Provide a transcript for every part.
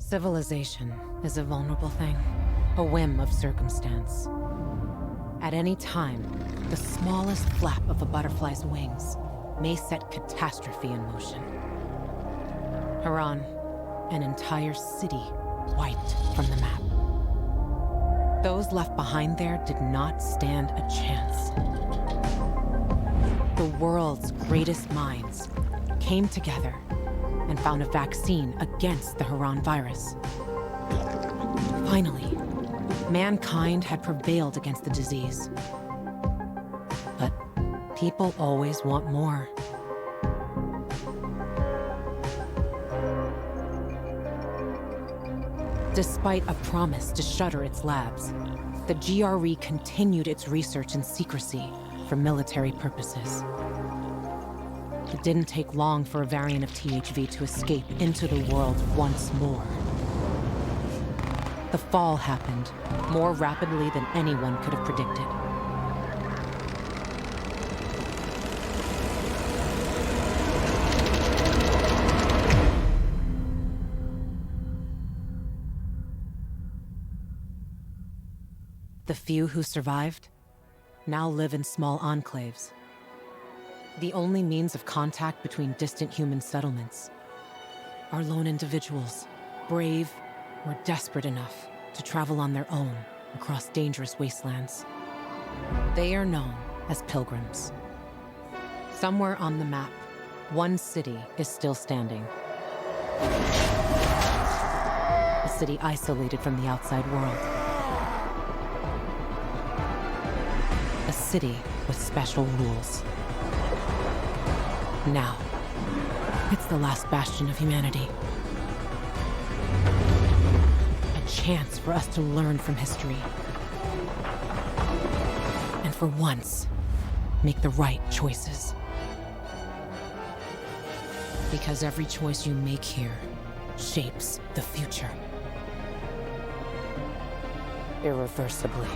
Civilization is a vulnerable thing, a whim of circumstance. At any time, the smallest flap of a butterfly's wings may set catastrophe in motion. Haran, an entire city wiped from the map. Those left behind there did not stand a chance. The world's greatest minds came together and found a vaccine against the Haran virus. Finally, mankind had prevailed against the disease. But people always want more. Despite a promise to shutter its labs, the GRE continued its research in secrecy for military purposes. It didn't take long for a variant of THV to escape into the world once more. The fall happened more rapidly than anyone could have predicted. The few who survived now live in small enclaves, the only means of contact between distant human settlements are lone individuals, brave or desperate enough to travel on their own across dangerous wastelands. They are known as pilgrims. Somewhere on the map, one city is still standing. A city isolated from the outside world. A city with special rules. Now, it's the last bastion of humanity. A chance for us to learn from history. And for once, make the right choices. Because every choice you make here shapes the future. Irreversibly.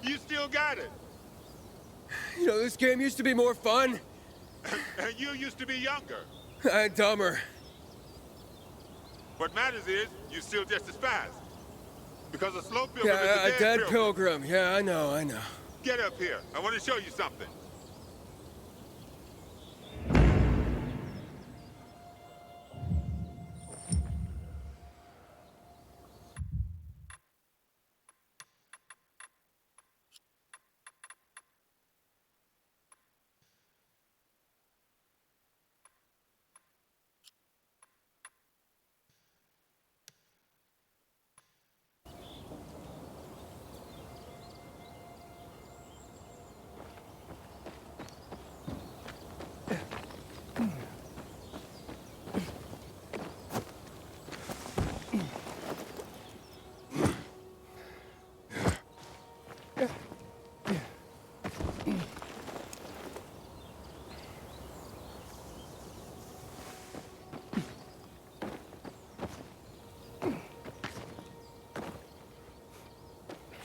You still got it. You know, this game used to be more fun. And you used to be younger. And dumber. What matters is, you're still just as fast. Because a slow pilgrim is Yeah, a dead pilgrim. Yeah, I know. Get up here. I want to show you something.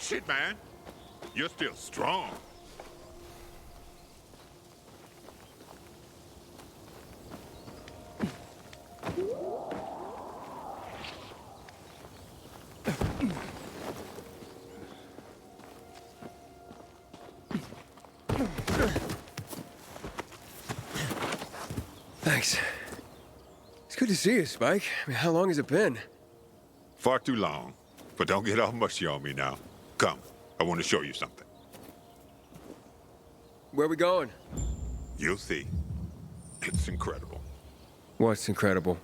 Shit, man. You're still strong. Thanks. It's good to see you, Spike. I mean, how long has it been? Far too long. But don't get all mushy on me now. Come, I want to show you something. Where are we going? You'll see. It's incredible. What's incredible?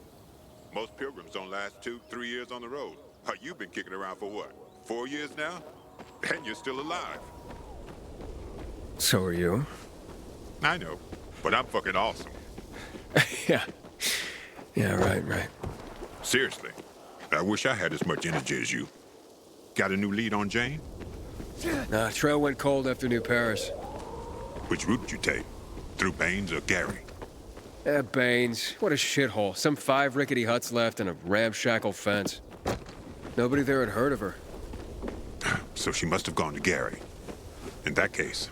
Most pilgrims don't last 2-3 years on the road. You've been kicking around for what, 4 years now? And you're still alive. So are you. I know, but I'm fucking awesome. Yeah. Yeah, right. Seriously, I wish I had as much energy as you. Got a new lead on Jane? Nah, trail went cold after New Paris. Which route did you take? Through Baines or Gary? Baines. What a shithole. Some 5 rickety huts left and a ramshackle fence. Nobody there had heard of her. So she must have gone to Gary. In that case...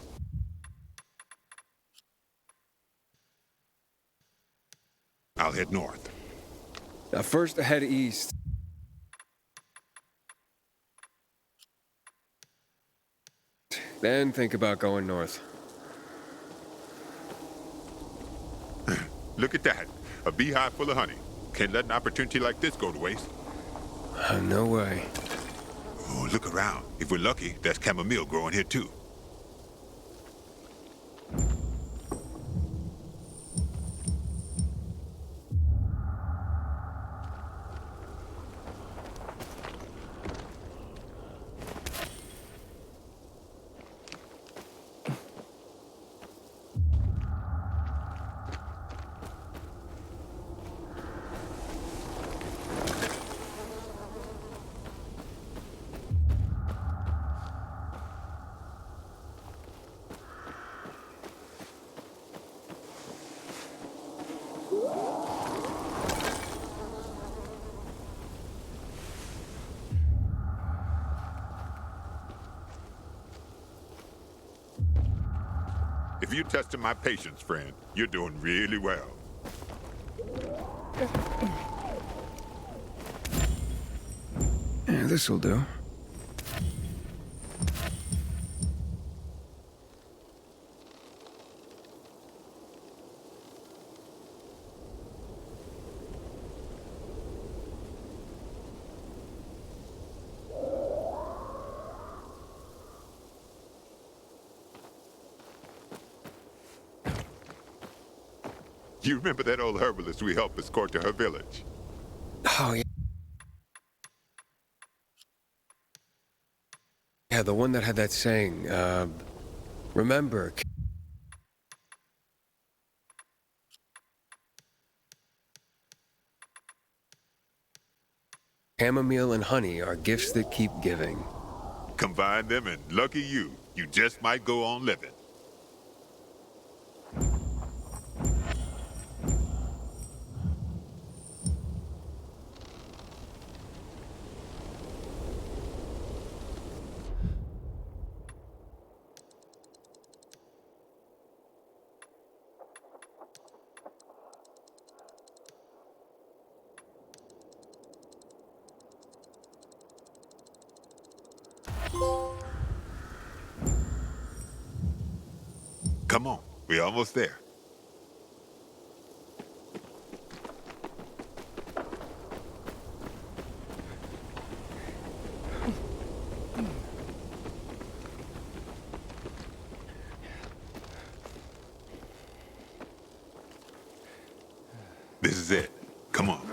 I'll head north. Now first, head east. Then think about going north. Look at that. A beehive full of honey. Can't let an opportunity like this go to waste. No way. Oh, look around. If we're lucky, there's chamomile growing here too. If you're testing my patience, friend, you're doing really well. Yeah, this'll do. You remember that old herbalist we helped escort to her village? Oh, yeah. Yeah, the one that had that saying, remember... Chamomile and honey are gifts that keep giving. Combine them and lucky you just might go on living. Come on, we're almost there. This is it. Come on.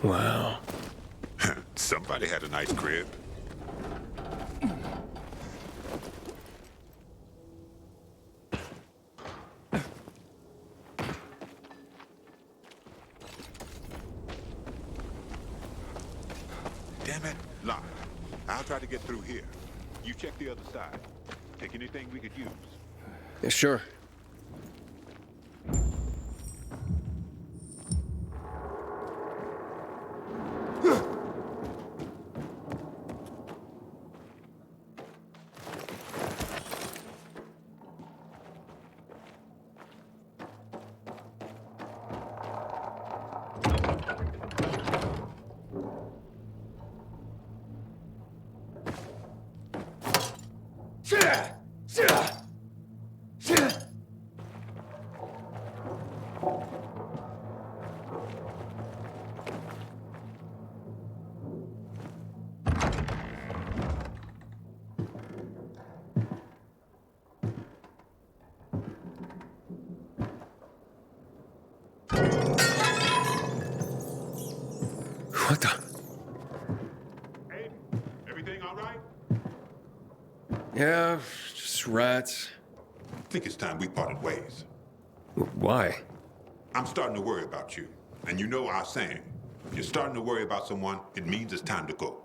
Wow. Somebody had a nice crib. Damn it, locked. I'll try to get through here. You check the other side. Take anything we could use. Yeah, sure. What the? Hey, everything all right? Yeah, just rats. I think it's time we parted ways. Why? I'm starting to worry about you. And you know our saying. If you're starting to worry about someone, it means it's time to go.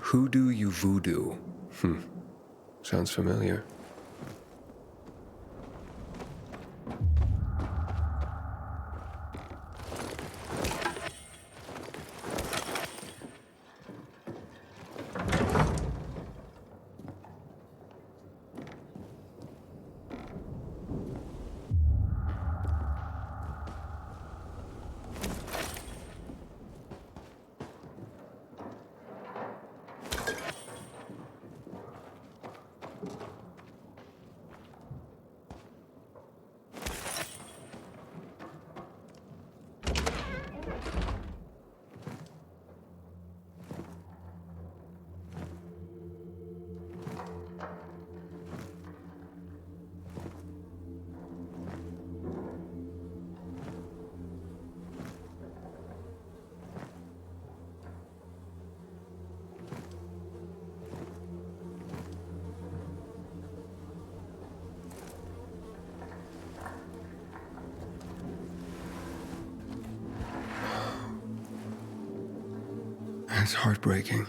Hoodoo you voodoo. Sounds familiar. That's heartbreaking.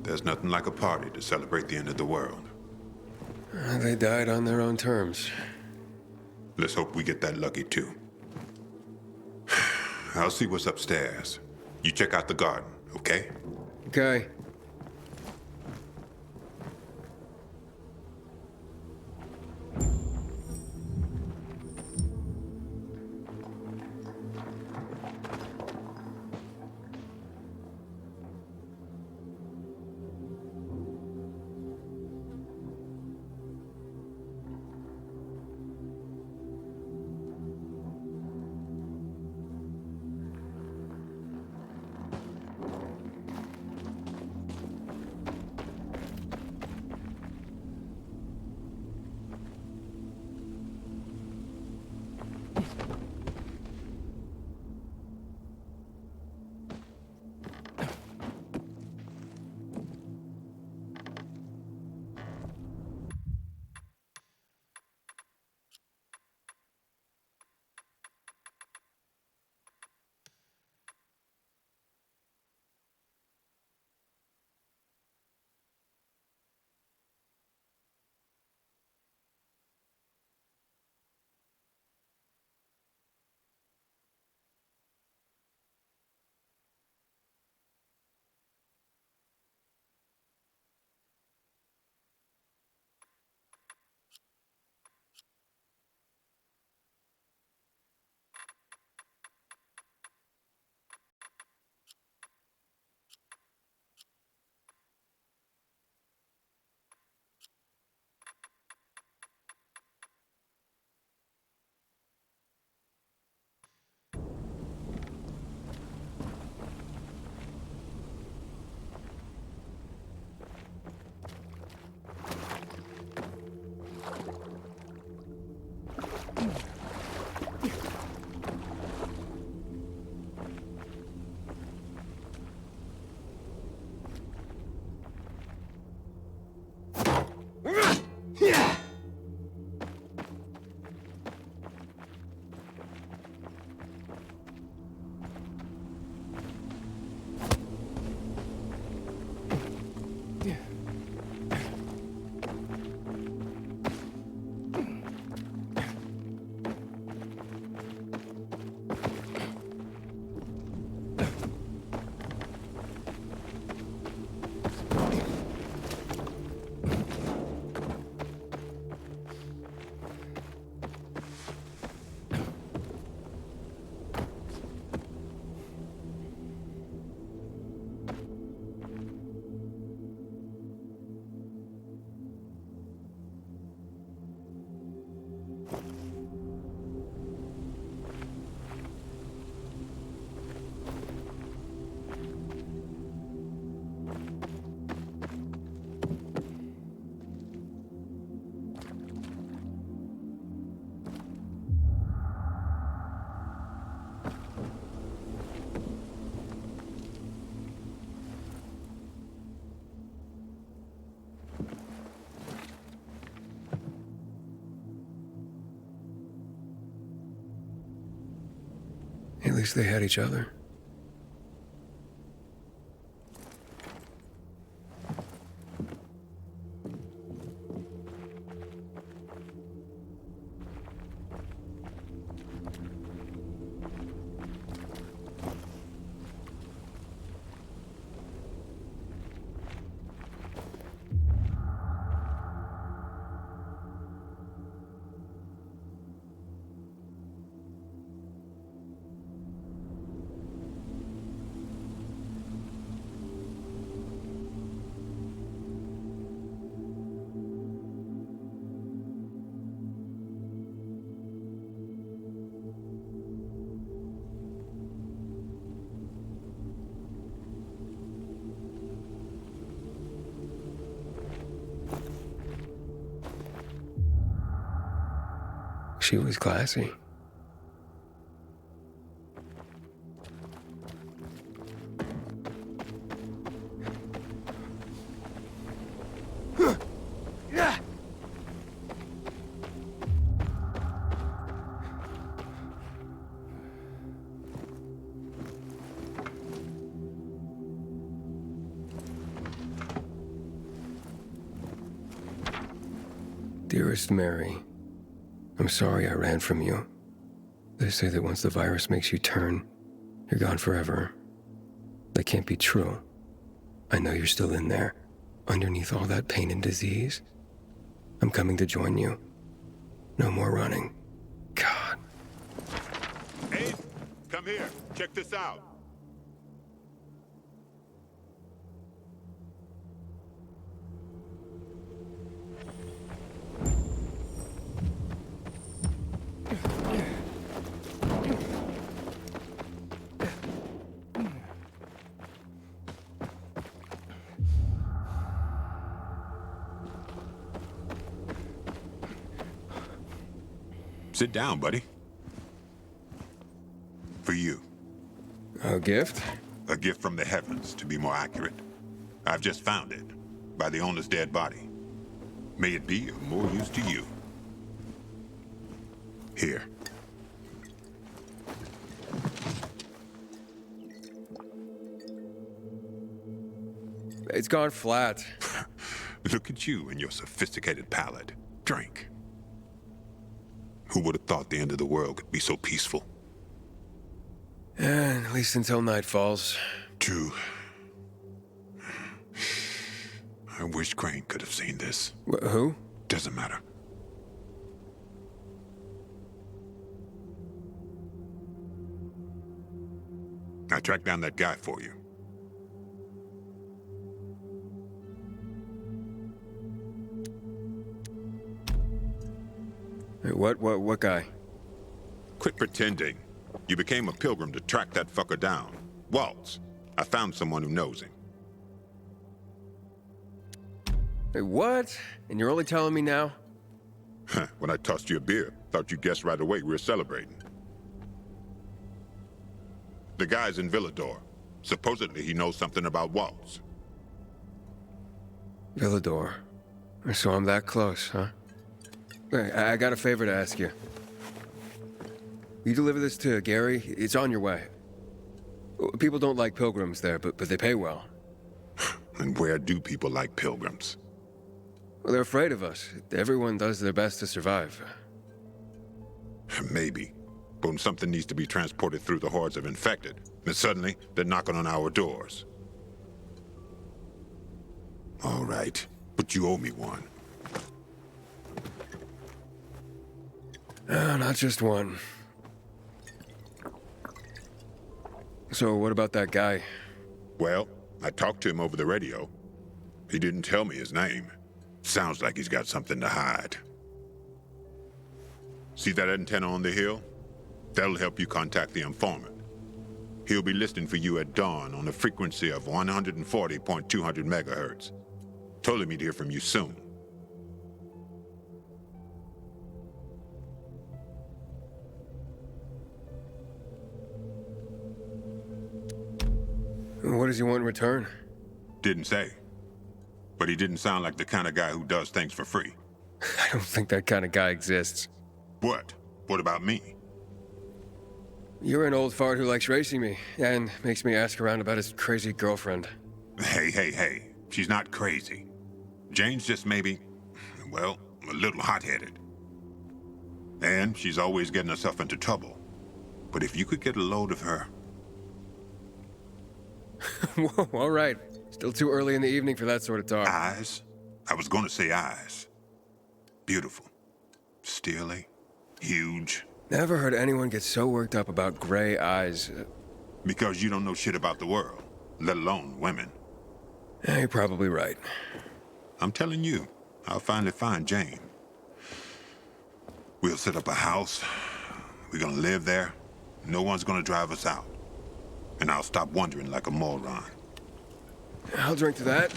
There's nothing like a party to celebrate the end of the world. They died on their own terms. Let's hope we get that lucky too. I'll see what's upstairs. You check out the garden, okay? Okay. At least they had each other. She was classy. Dearest Mary, I'm sorry I ran from you. They say that once the virus makes you turn, you're gone forever. That can't be true. I know you're still in there, underneath all that pain and disease. I'm coming to join you. No more running. God. Ace, come here. Check this out. Sit down, buddy. For you. A gift? A gift from the heavens, to be more accurate. I've just found it, by the owner's dead body. May it be of more use to you. Here. It's gone flat. Look at you and your sophisticated palate. Drink. Who would have thought the end of the world could be so peaceful? And at least until night falls. True. I wish Crane could have seen this. Who? Doesn't matter. I tracked down that guy for you. What guy? Quit pretending. You became a pilgrim to track that fucker down. Waltz. I found someone who knows him. Hey, what? And you're only telling me now? When I tossed you a beer, thought you guessed right away we were celebrating. The guy's in Villador. Supposedly he knows something about Waltz. Villador. So I'm that close, huh? Hey, I got a favor to ask you. You deliver this to Gary? It's on your way. People don't like pilgrims there, but they pay well. And where do people like pilgrims? Well, they're afraid of us. Everyone does their best to survive. Maybe. But when something needs to be transported through the hordes of infected, then suddenly they're knocking on our doors. All right, but you owe me one. Not just one. So what about that guy? Well, I talked to him over the radio. He didn't tell me his name. Sounds like he's got something to hide. See that antenna on the hill? That'll help you contact the informant. He'll be listening for you at dawn on a frequency of 140.200 megahertz. Told him he'd hear from you soon. What does he want in return? Didn't say. But he didn't sound like the kind of guy who does things for free. I don't think that kind of guy exists. What? What about me? You're an old fart who likes racing me, and makes me ask around about his crazy girlfriend. Hey. She's not crazy. Jane's just maybe, well, a little hot-headed. And she's always getting herself into trouble. But if you could get a load of her... Whoa, all right. Still too early in the evening for that sort of talk. Eyes? I was going to say eyes. Beautiful. Steely. Huge. Never heard anyone get so worked up about gray eyes. Because you don't know shit about the world, let alone women. You're probably right. I'm telling you, I'll finally find Jane. We'll set up a house. We're gonna live there. No one's gonna drive us out. And I'll stop wondering like a moron. I'll drink to that.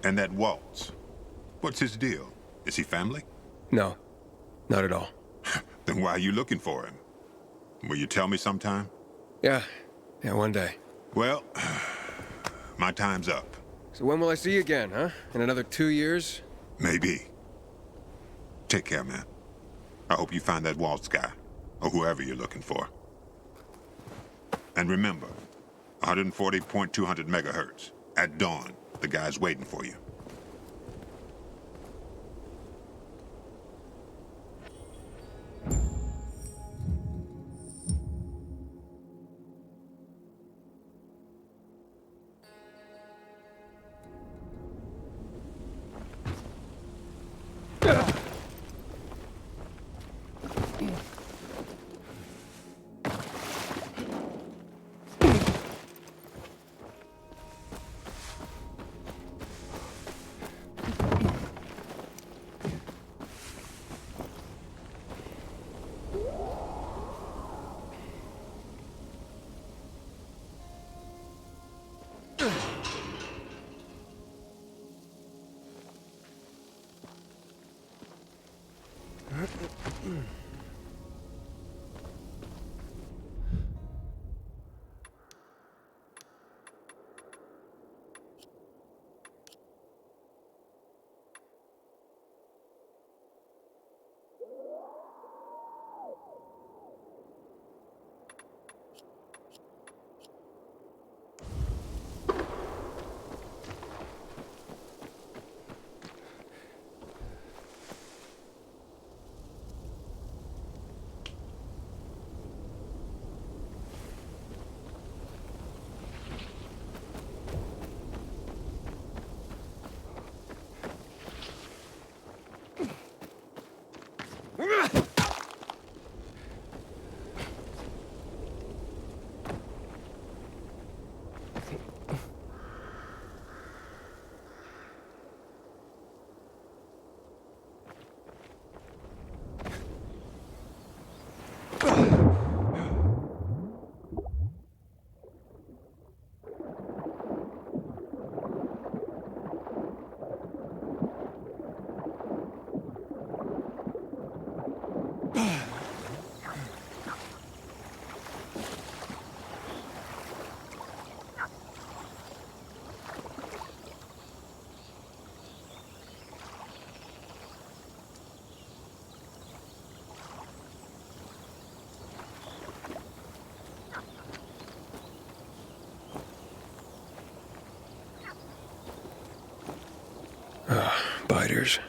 And that Waltz, what's his deal? Is he family? No, not at all. Then why are you looking for him? Will you tell me sometime? Yeah, one day. Well, my time's up. So when will I see you again, huh? In another 2 years? Maybe. Take care, man. I hope you find that Waltz guy, or whoever you're looking for. And remember, 140.200 megahertz. At dawn, the guy's waiting for you. Biters.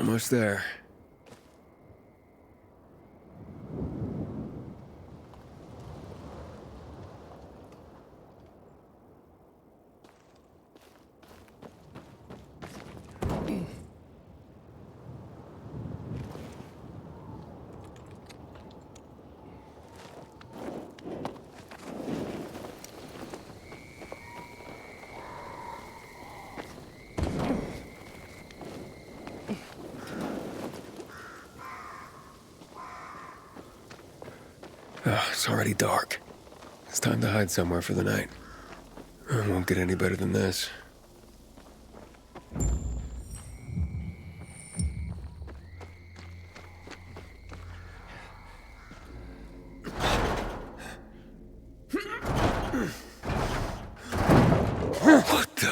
Almost there. It's already dark. It's time to hide somewhere for the night. It won't get any better than this. What the?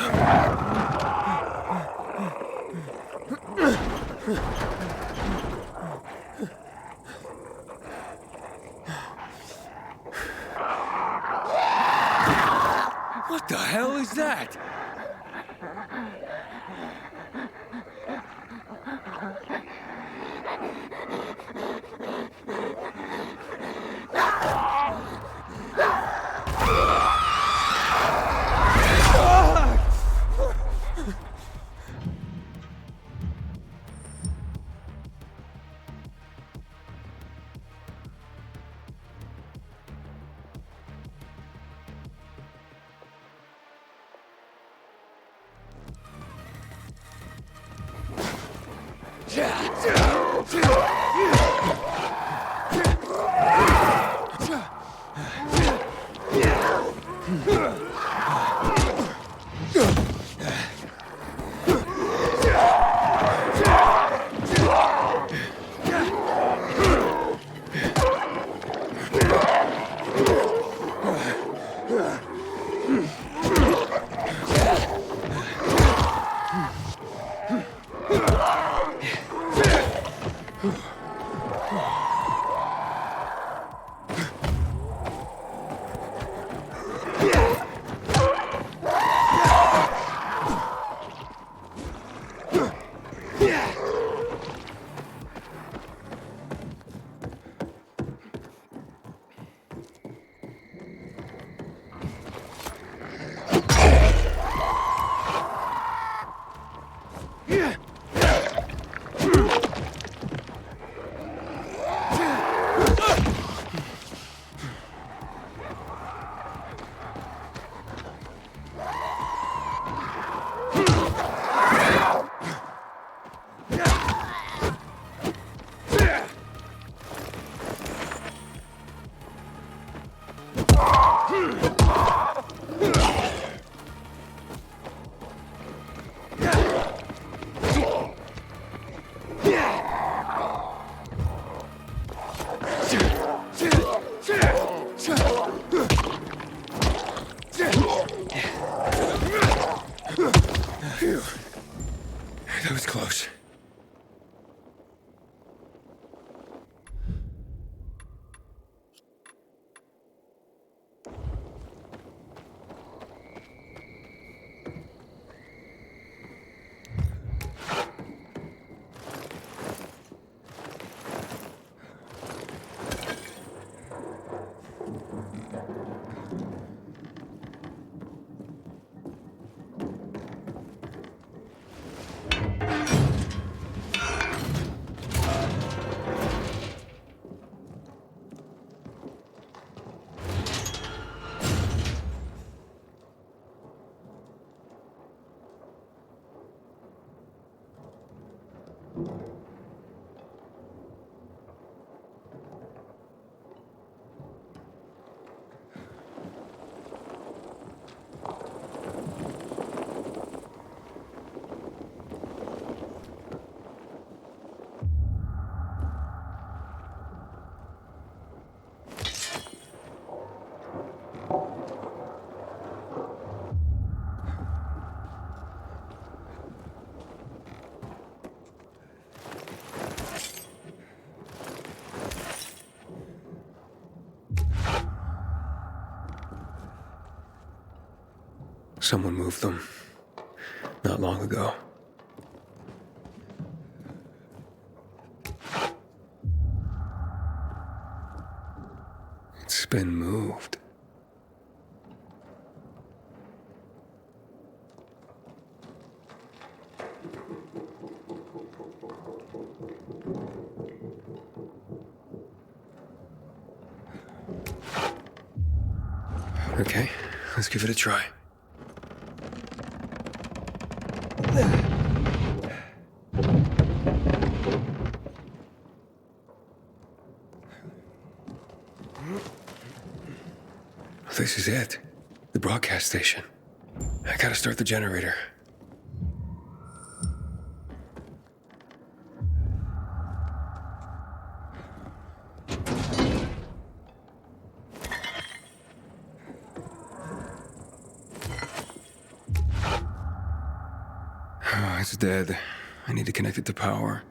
What the hell is that? Phew. That was close. Someone moved them not long ago. been moved. Okay, let's give it a try. This is it. The broadcast station. I gotta start the generator. Oh, it's dead. I need to connect it to power.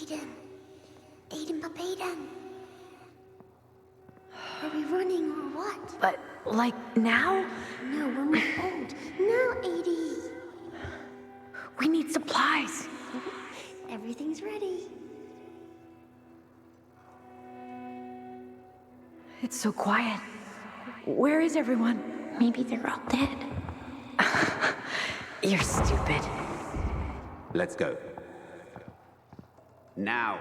Aiden. Aiden, Papa Aiden. Are we running or what? But, like, now? No, we're more old. No, Edie. We need supplies. Everything's ready. It's so quiet. Where is everyone? Maybe they're all dead. You're stupid. Let's go. Now.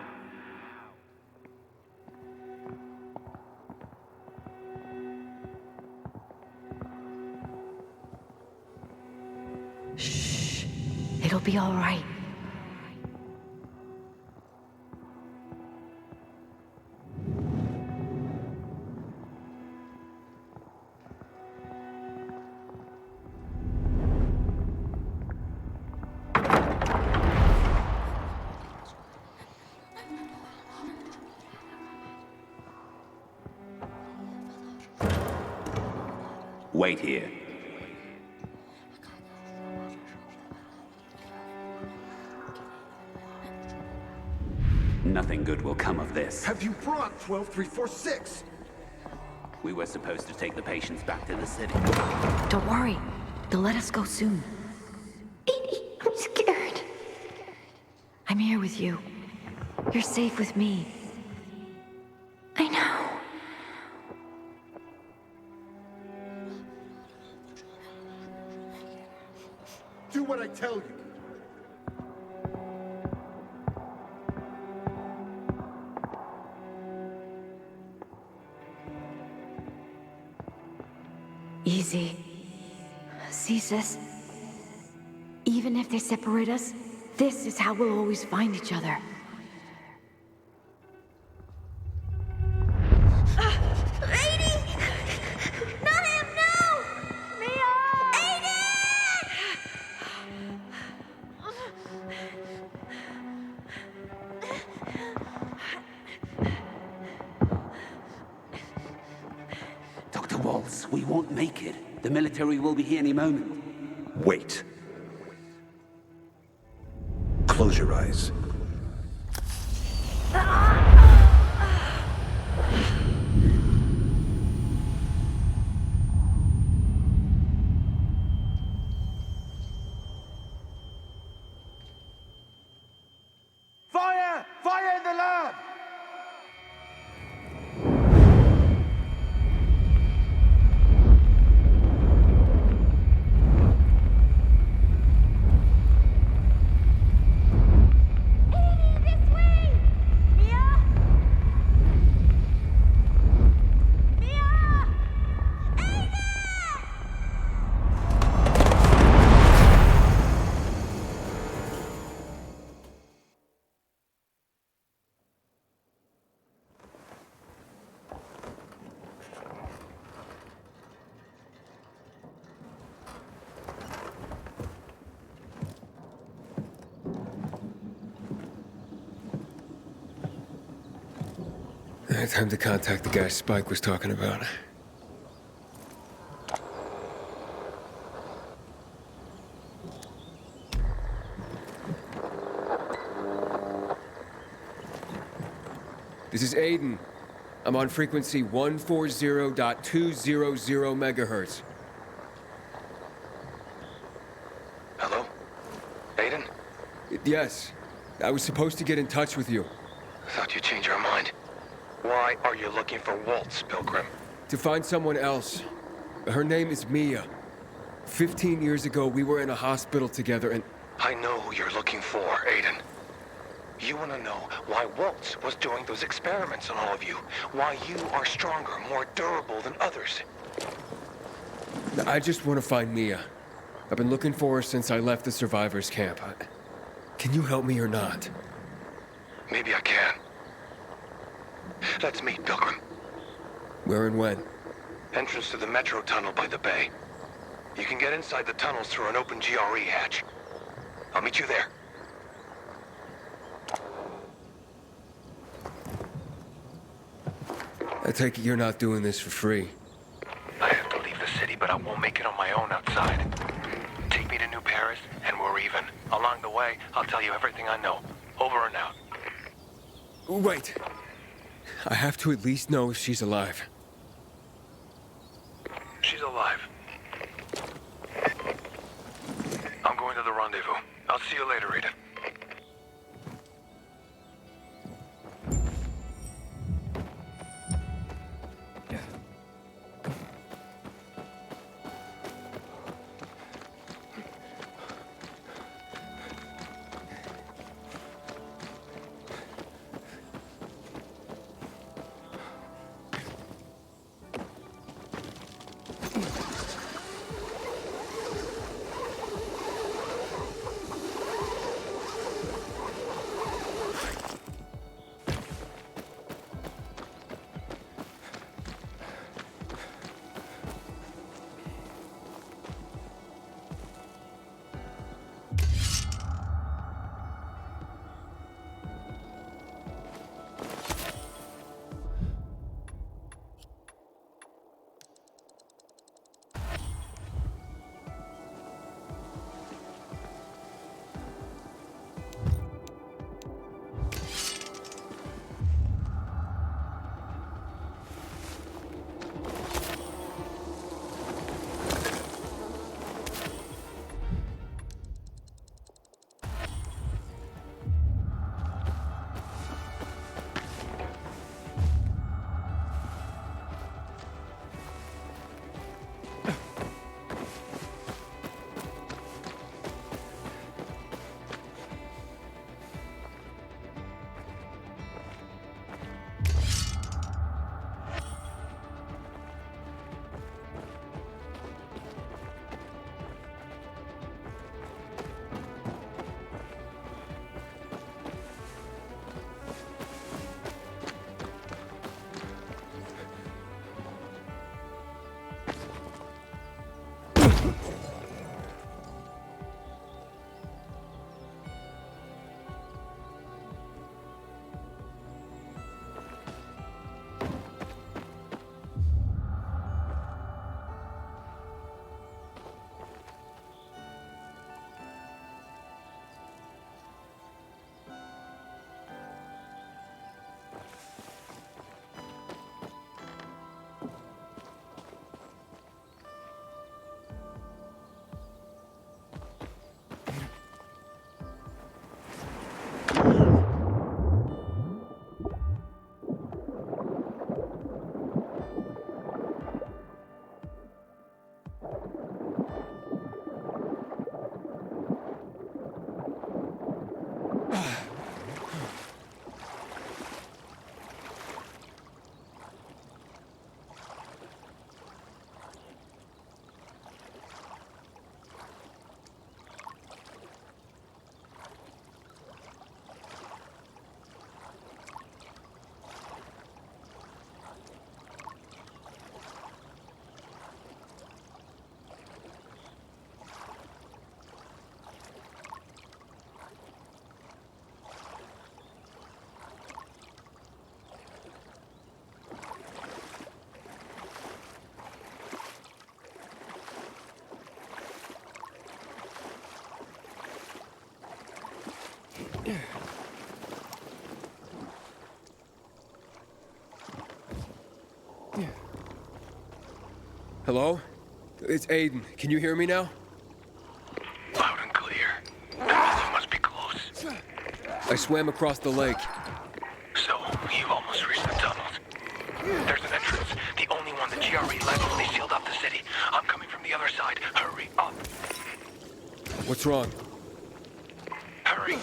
Shh. It'll be all right. Wait here. Nothing good will come of this. Have you brought 12346? We were supposed to take the patients back to the city. Don't worry. They'll let us go soon. Edie, I'm scared. I'm here with you. You're safe with me. I know. Do what I tell you. Easy. See, sis? Even if they separate us, this is how we'll always find each other. Edie! Not him, no! Mia! Dr. Waltz, we won't make it. The military will be here any moment. Wait. Close your eyes. Fire! Fire in the lab! Time to contact the guy Spike was talking about. This is Aiden. I'm on frequency 140.200 megahertz. Hello? Aiden? Yes. I was supposed to get in touch with you. Thought you'd change your mind. Why are you looking for Waltz, Pilgrim? To find someone else. Her name is Mia. 15 years ago, we were in a hospital together and... I know who you're looking for, Aiden. You want to know why Waltz was doing those experiments on all of you. Why you are stronger, more durable than others. I just want to find Mia. I've been looking for her since I left the survivors' camp. Can you help me or not? Maybe I can. Let's meet, Pilgrim. Where and when? Entrance to the metro tunnel by the bay. You can get inside the tunnels through an open GRE hatch. I'll meet you there. I take it you're not doing this for free. I have to leave the city, but I won't make it on my own outside. Take me to New Paris, and we're even. Along the way, I'll tell you everything I know. Over and out. Wait. I have to at least know if she's alive. She's alive. I'm going to the rendezvous. I'll see you later, Rita. Hello? It's Aiden. Can you hear me now? Loud and clear. That means you must be close. I swam across the lake. So, you've almost reached the tunnels. There's an entrance, the only one the GRE left when they sealed off the city. I'm coming from the other side. Hurry up. What's wrong? Hurry.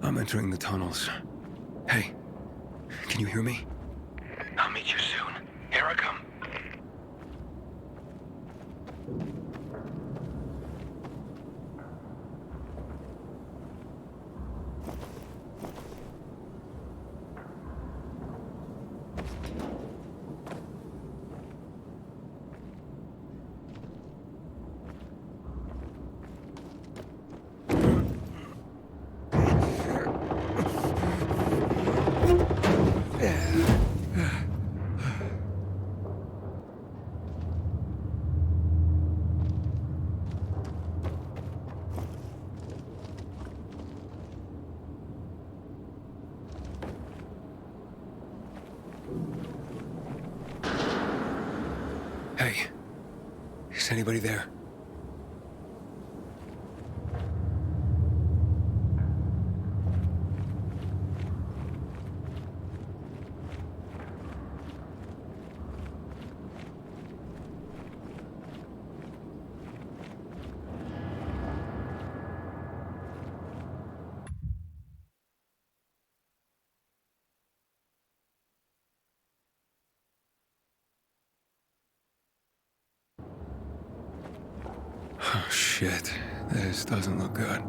I'm entering the tunnels. Hey, can you hear me? I'll meet you soon. Here I come. Anybody there? Oh, shit. This doesn't look good.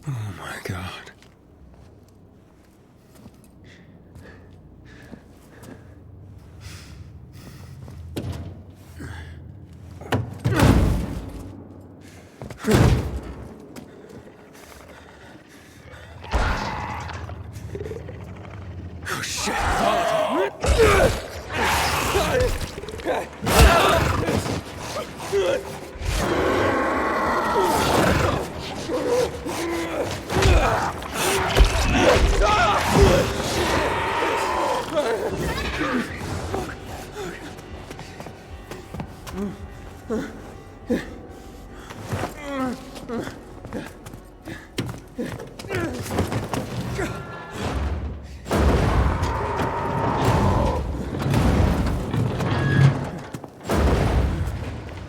Oh my god. Oh shit!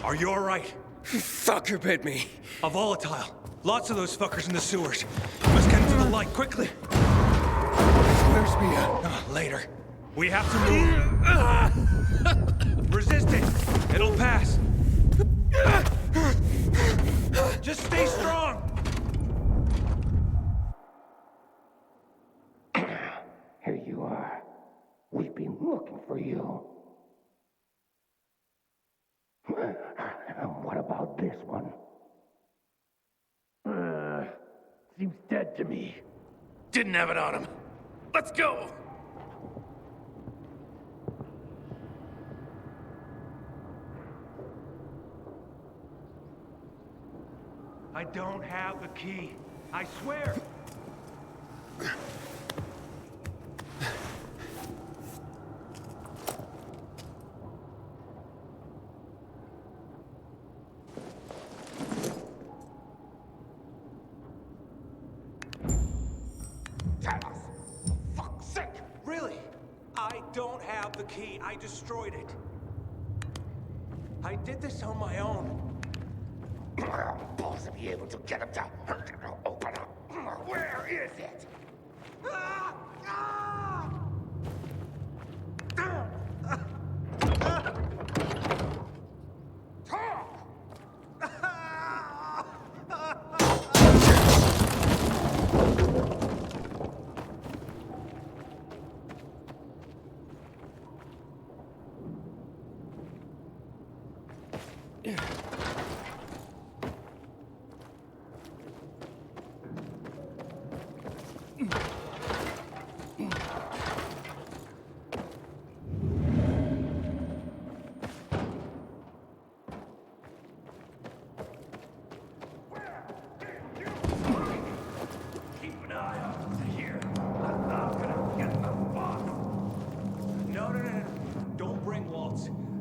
Are you alright? Fucker bit me. A volatile. Lots of those fuckers in the sewers. You must get into the light quickly. Where's Mia? Later. We have to move. Resist it. It'll pass. Just stay strong. Here you are. We've been looking for you. What about this one? Seems dead to me. Didn't have it on him. Let's go. I don't have the key. I swear. Fuck's sake! Really? I don't have the key. I destroyed it. I did this on my own. I'm supposed to be able to get him to open up. Where is it?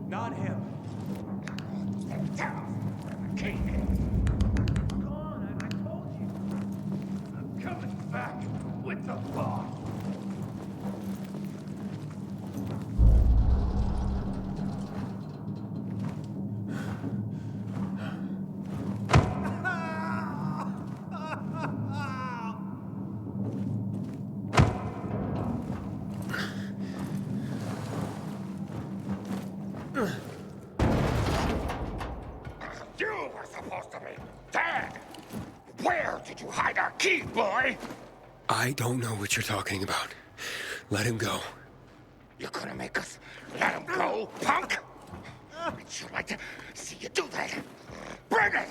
Not him. Gone, I told you. I'm coming back with the boss. You were supposed to be dead! Where did you hide our key, boy? I don't know what you're talking about. Let him go. You're gonna make us let him go, punk? I'd sure like to see you do that. Bring it!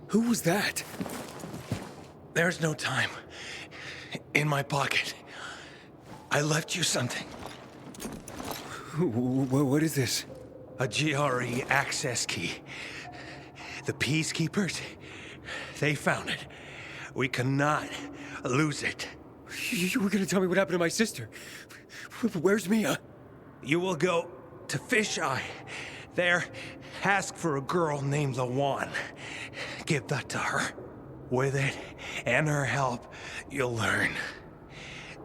Who was that? There's no time. In my pocket. I left you something. What is this? A GRE access key. The Peacekeepers, they found it. We cannot lose it. You were gonna tell me what happened to my sister. Where's Mia? You will go to Fisheye. There, ask for a girl named Lawan. Give that to her. With it and her help, you'll learn.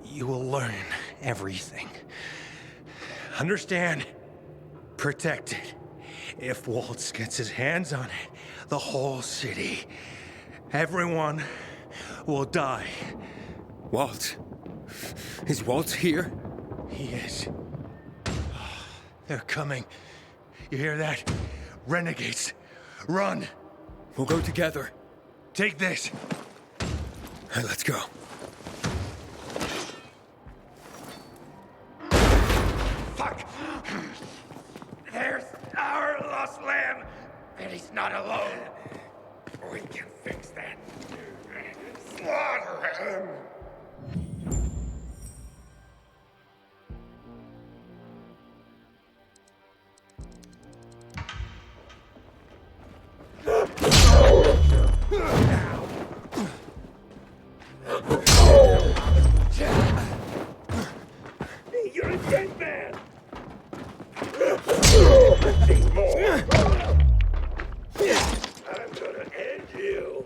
You will learn everything. Understand? Protect it. If Waltz gets his hands on it, the whole city, everyone will die. Waltz? Is Waltz here? He is. They're coming. You hear that? Renegades. Run! We'll go together. Take this. All right, let's go. Fuck! There's our lost lamb, and he's not alone. We can fix that. Slaughter him! You're a dead man! Nothing more! I'm gonna end you!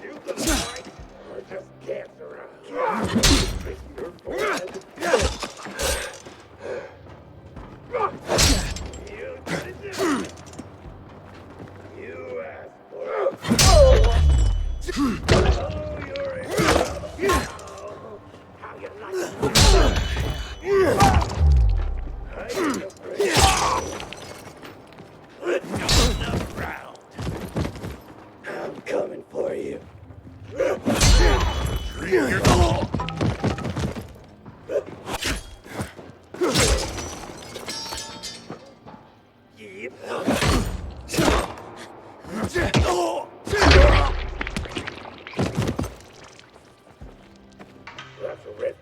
You gonna fight or just dance around? Prisoner forehead. You deserve it. You asked for it. Oh, you're in trouble. How you like it? I ain't afraid. Enough round. I'm coming for you. Drink your all. That's a rip.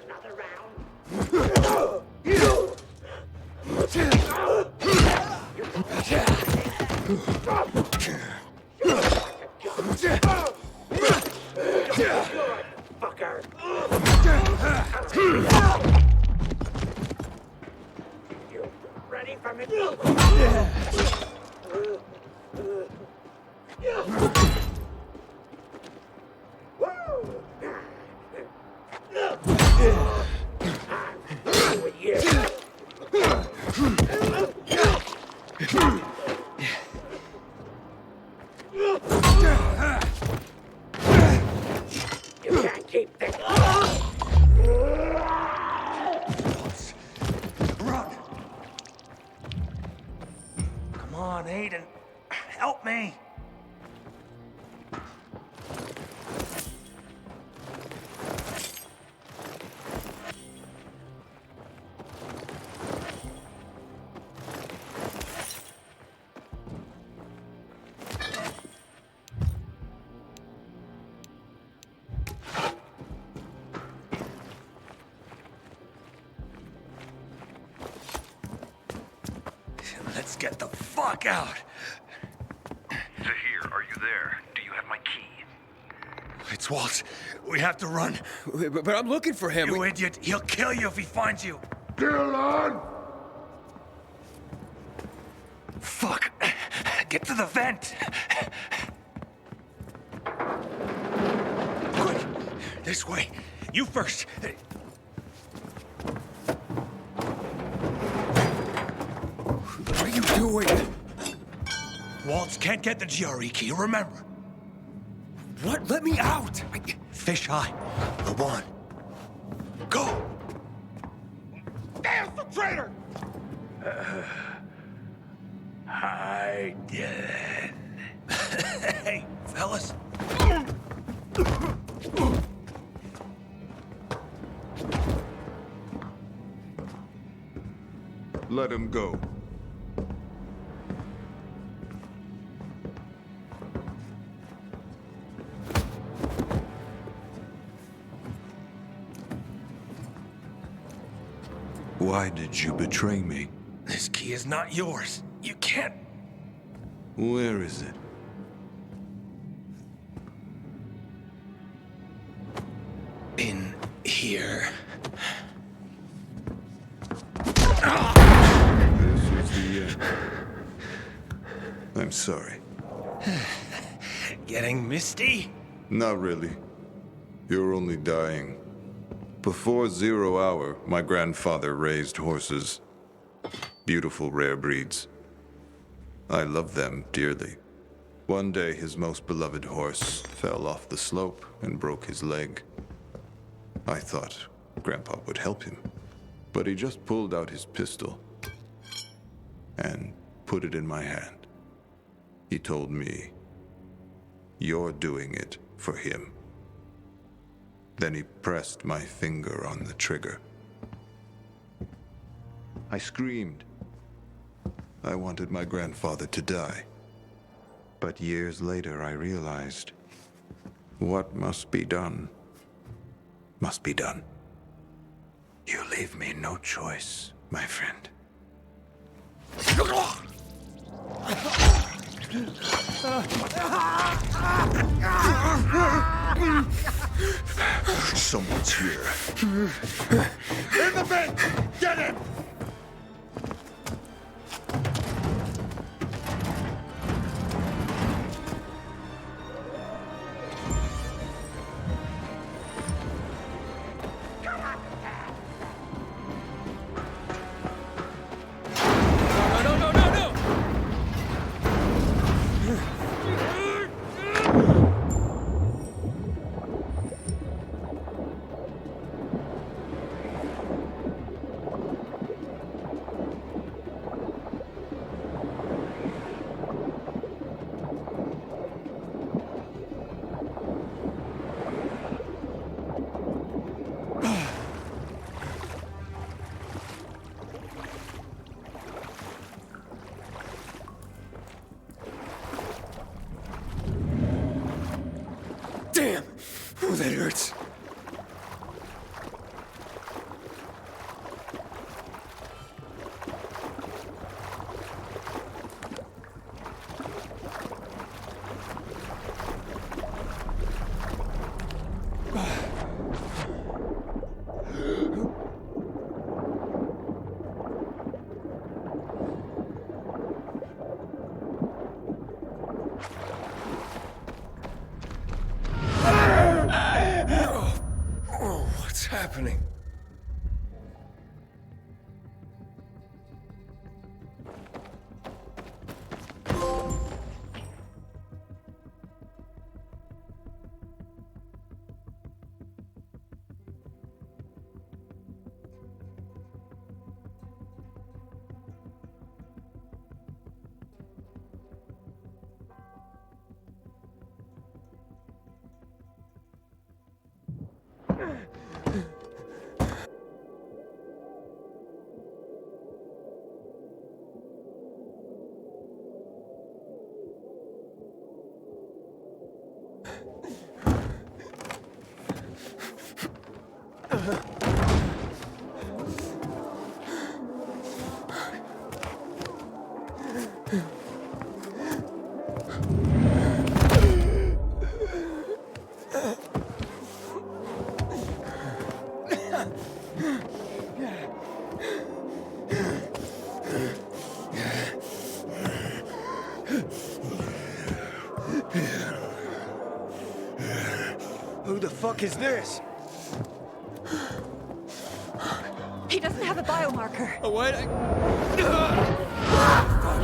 Another round. Fucker. You ready for me? I'm with you. You can't keep this. Let's get the fuck out. Zahir, are you there? Do you have my key? It's Walt. We have to run. But I'm looking for him. You idiot. He'll kill you if he finds you. Dylan! Fuck. Get to the vent. Quick. This way. You first. What are you doing? Waltz can't get the GRE key, remember? What? Let me out! Fish eye. The one. Go! There's the traitor! Hi, Dylan. Hey, fellas. Let him go. Why did you betray me? This key is not yours. You can't. Where is it? In here. This is the end. I'm sorry. Getting misty? Not really. You're only dying. Before 0 hour, my grandfather raised horses. Beautiful rare breeds. I love them dearly. One day, his most beloved horse fell off the slope and broke his leg. I thought Grandpa would help him, but he just pulled out his pistol and put it in my hand. He told me, "You're doing it for him." Then he pressed my finger on the trigger. I screamed. I wanted my grandfather to die. But years later, I realized what must be done must be done. You leave me no choice, my friend. Someone's here. In the vent! Get him! Damn! Oh, that hurts. What's happening? fuck is this? He doesn't have a biomarker. Oh, what?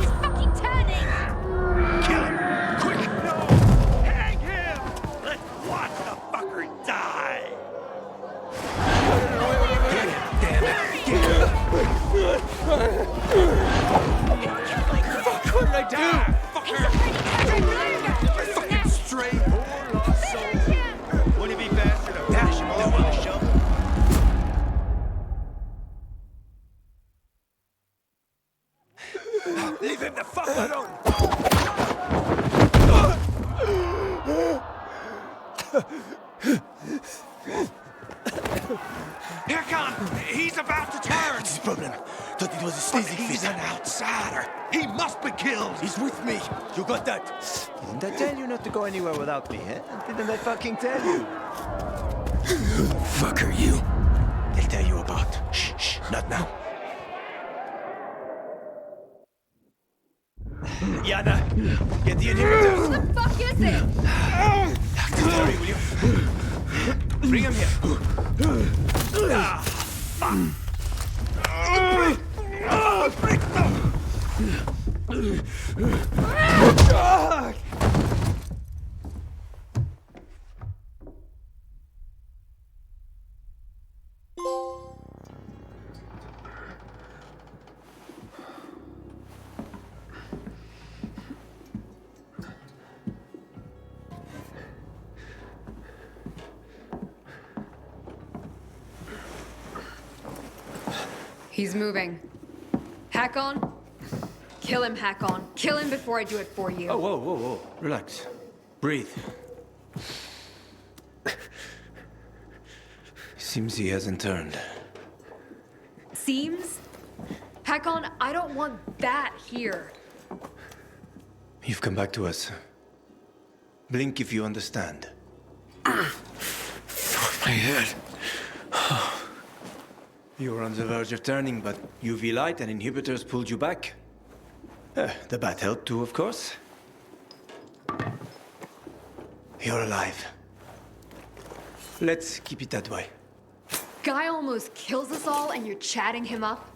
He's fucking turning! Kill him! Quick! No! Hang him! Let's watch the fucker die! Get him, damn it! Get him! Fuck, what did I do? Fucker! Fucking stray poor lost soul! Wouldn't it be faster to bash him through with a shovel? Leave him the fuck alone! Here come! He's about to turn! What's his problem? Thought it was a sleazy fish. He's an outsider! He must be killed! He's with me! You got that? Didn't I tell you not to go anywhere without me, eh? Didn't I fucking tell you? Who the fuck are you? They'll tell you about. Shh, shh, not now. Yana, get the inhibitors! Who the fuck is it? Dr. Terry, will you? Bring him here. Ah, fuck! Break them! He's moving. Hack on. Kill him, Hack on. Kill him before I do it for you. Oh, whoa, whoa, whoa. Relax. Breathe. Seems he hasn't turned. Seems? Hack on, I don't want that here. You've come back to us. Blink if you understand. My head. You were on the verge of turning, but UV light and inhibitors pulled you back. The bat helped too, of course. You're alive. Let's keep it that way. Guy almost kills us all and you're chatting him up?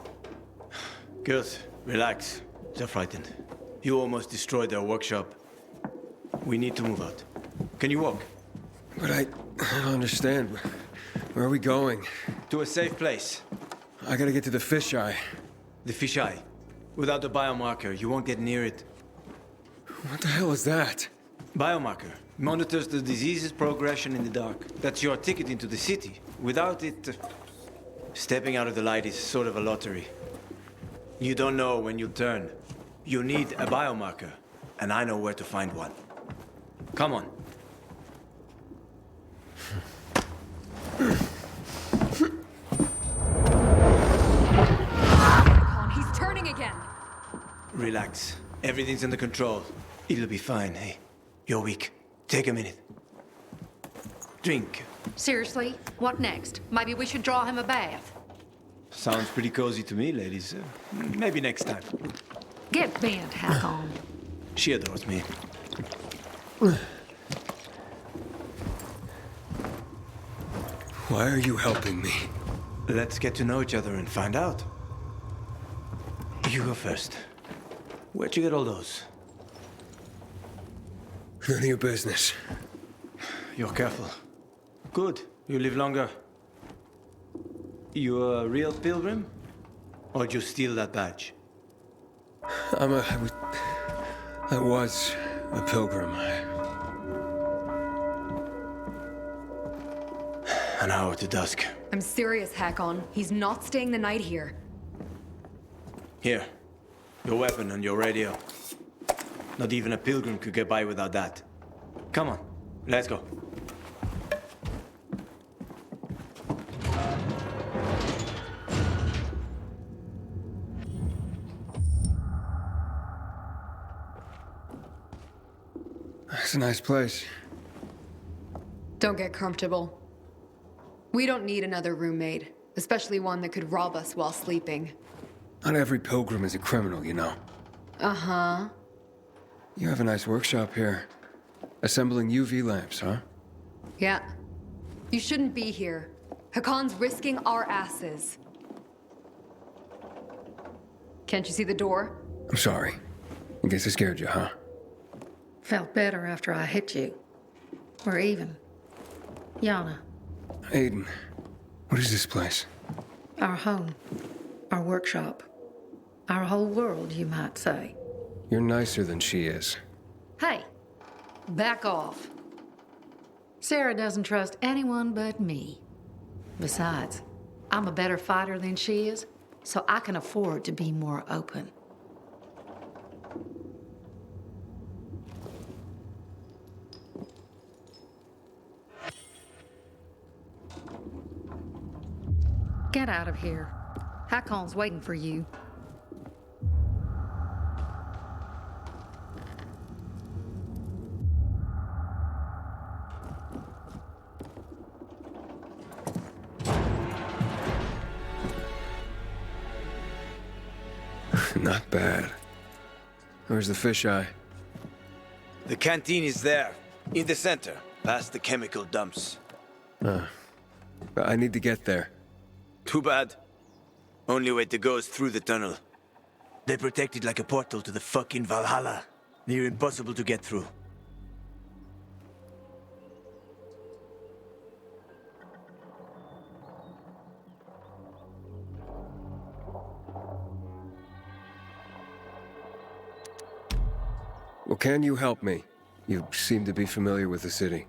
Good. Relax. They're frightened. You almost destroyed their workshop. We need to move out. Can you walk? But I don't understand. Where are we going? To a safe place. I gotta get to the fisheye. The fisheye. Without the biomarker, you won't get near it. What the hell is that? Biomarker. Monitors the disease's progression in the dark. That's your ticket into the city. Without it, stepping out of the light is sort of a lottery. You don't know when you'll turn. You need a biomarker, and I know where to find one. Come on. He's turning again. Relax. Everything's under control. It'll be fine, hey? You're weak. Take a minute. Drink. Seriously? What next? Maybe we should draw him a bath. Sounds pretty cozy to me, ladies. Maybe next time. Get bent, Hack on. She adores me. Why are you helping me? Let's get to know each other and find out. You go first. Where'd you get all those? None of your business. You're careful. Good. You live longer. You a real pilgrim? Or did you steal that badge? I was a pilgrim. An hour to dusk. I'm serious, Hack on. He's not staying the night here. Here. Your weapon and your radio. Not even a pilgrim could get by without that. Come on. Let's go. It's a nice place. Don't get comfortable. We don't need another roommate, especially one that could rob us while sleeping. Not every pilgrim is a criminal, you know. Uh-huh. You have a nice workshop here. Assembling UV lamps, huh? Yeah. You shouldn't be here. Hakon's risking our asses. Can't you see the door? I'm sorry. I guess I scared you, huh? Felt better after I hit you. We're even. Yana, Aiden, what is this place? our home. Our workshop. Our whole world, you might say. You're nicer than she is. Hey, back off. Sarah doesn't trust anyone but me. Besides, I'm a better fighter than she is, so I can afford to be more open. Get out of here. Hakon's waiting for you. Not bad. Where's the fisheye? The canteen is there, in the center, past the chemical dumps. I need to get there. Too bad. Only way to go is through the tunnel. They protect it like a portal to the fucking Valhalla. Near impossible to get through. Well, can you help me? You seem to be familiar with the city.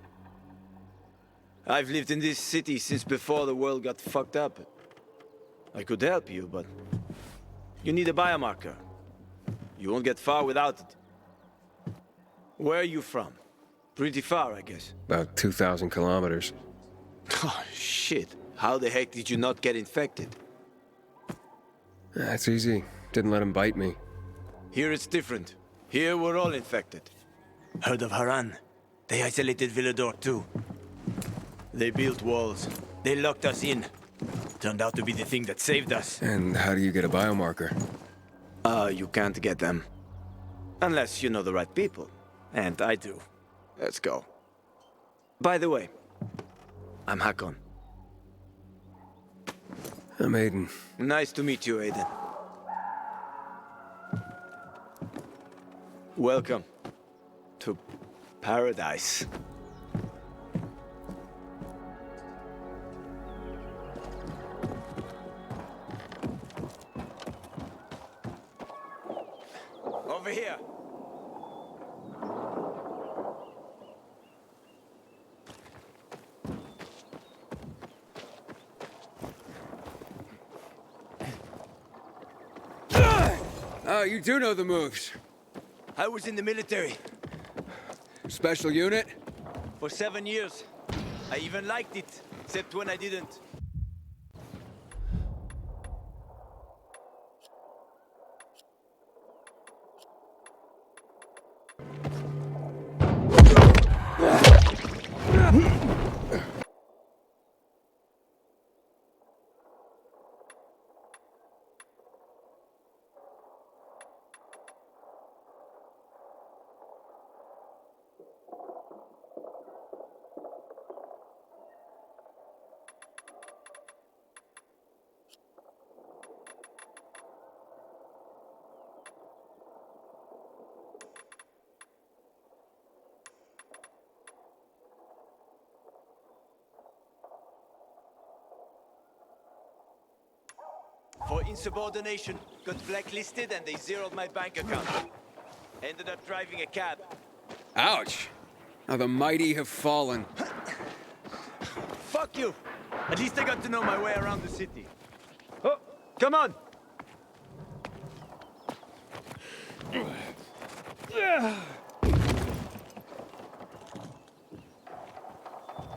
I've lived in this city since before the world got fucked up. I could help you, but... you need a biomarker. You won't get far without it. Where are you from? Pretty far, I guess. About 2,000 kilometers. Oh, shit. How the heck did you not get infected? That's easy. Didn't let him bite me. Here it's different. Here we're all infected. Heard of Haran? They isolated Villador too. They built walls. They locked us in. Turned out to be the thing that saved us. And how do you get a biomarker? You can't get them. Unless you know the right people. And I do. Let's go. By the way, I'm Hakon. I'm Aiden. Nice to meet you, Aiden. Welcome to paradise. Over here. Oh, you do know the moves. I was in the military. Special unit? For 7 years. I even liked it, except when I didn't. For insubordination, got blacklisted and they zeroed my bank account. Ended up driving a cab. Ouch! How the mighty have fallen. Fuck you! At least I got to know my way around the city. Oh, come on!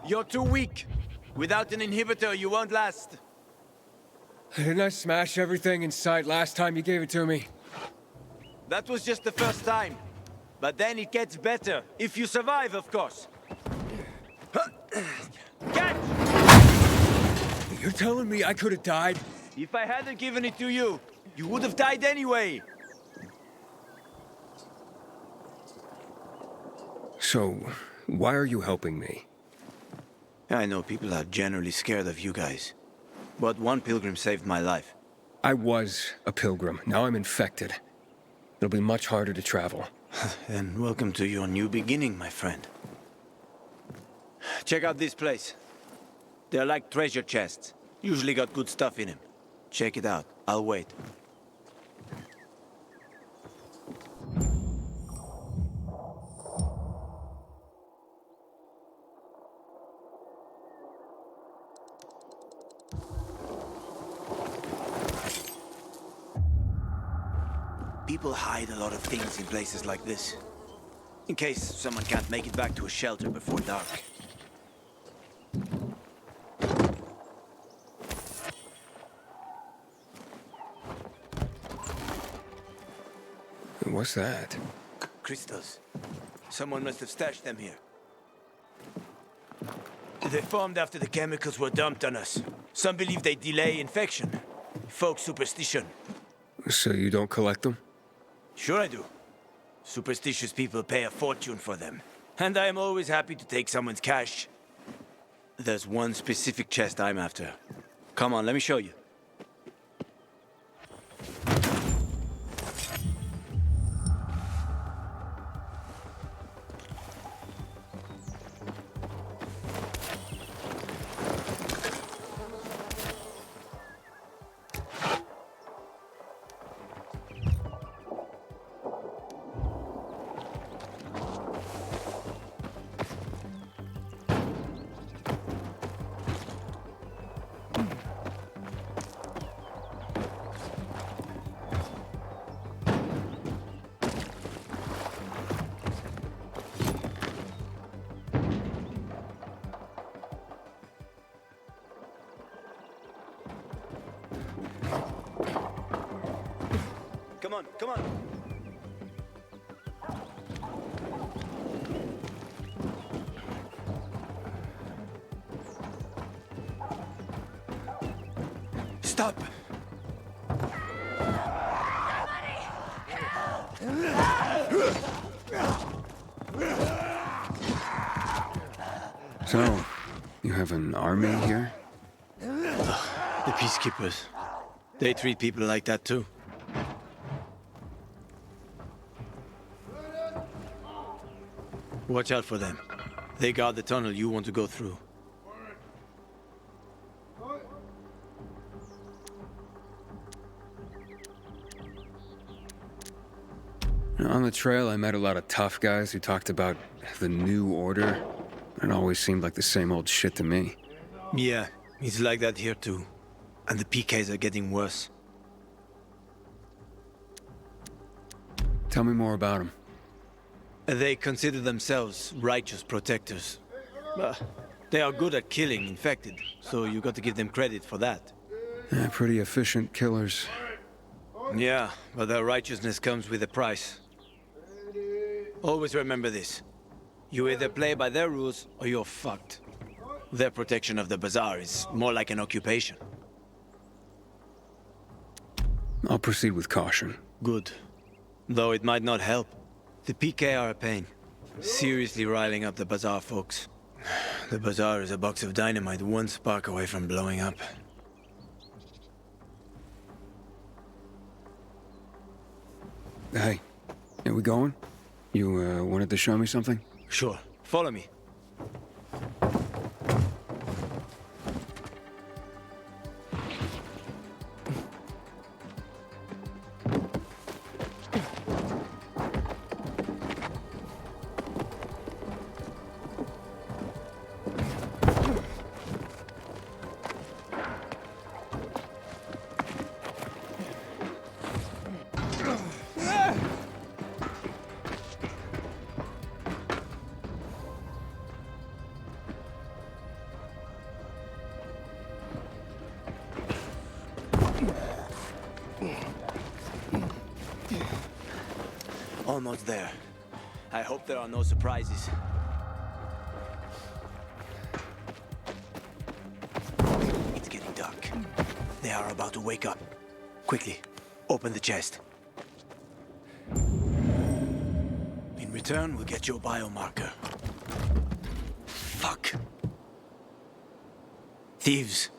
You're too weak. Without an inhibitor, you won't last. Didn't I smash everything in sight last time you gave it to me? That was just the first time. But then it gets better. If you survive, of course. Catch! You're telling me I could have died? If I hadn't given it to you, you would have died anyway. So, why are you helping me? I know people are generally scared of you guys. But one pilgrim saved my life. I was a pilgrim. Now I'm infected. It'll be much harder to travel. Then welcome to your new beginning, my friend. Check out this place. They're like treasure chests. Usually got good stuff in them. Check it out. I'll wait. People hide a lot of things in places like this. In case someone can't make it back to a shelter before dark. What's that? Crystals. Someone must have stashed them here. They formed after the chemicals were dumped on us. Some believe they delay infection. Folk superstition. So you don't collect them? Sure I do. Superstitious people pay a fortune for them. And I am always happy to take someone's cash. There's one specific chest I'm after. Come on, let me show you. Come on, come on. Stop! So, you have an army here? The peacekeepers. They treat people like that too. Watch out for them. They guard the tunnel you want to go through. On the trail, I met a lot of tough guys who talked about the new order. It always seemed like the same old shit to me. Yeah, it's like that here too. And the PKs are getting worse. Tell me more about them. They consider themselves righteous protectors. They are good at killing infected, so you got to give them credit for that. Yeah, pretty efficient killers. Yeah, but their righteousness comes with a price. Always remember this. You either play by their rules, or you're fucked. Their protection of the bazaar is more like an occupation. I'll proceed with caution. Good. Though it might not help. The PK are a pain. Seriously riling up the bazaar folks. The bazaar is a box of dynamite one spark away from blowing up. Hey, are we going? You, wanted to show me something? Sure. Follow me. Almost there. I hope there are no surprises. It's getting dark. They are about to wake up. Quickly, open the chest. In return, we'll get your biomarker. Fuck. Thieves.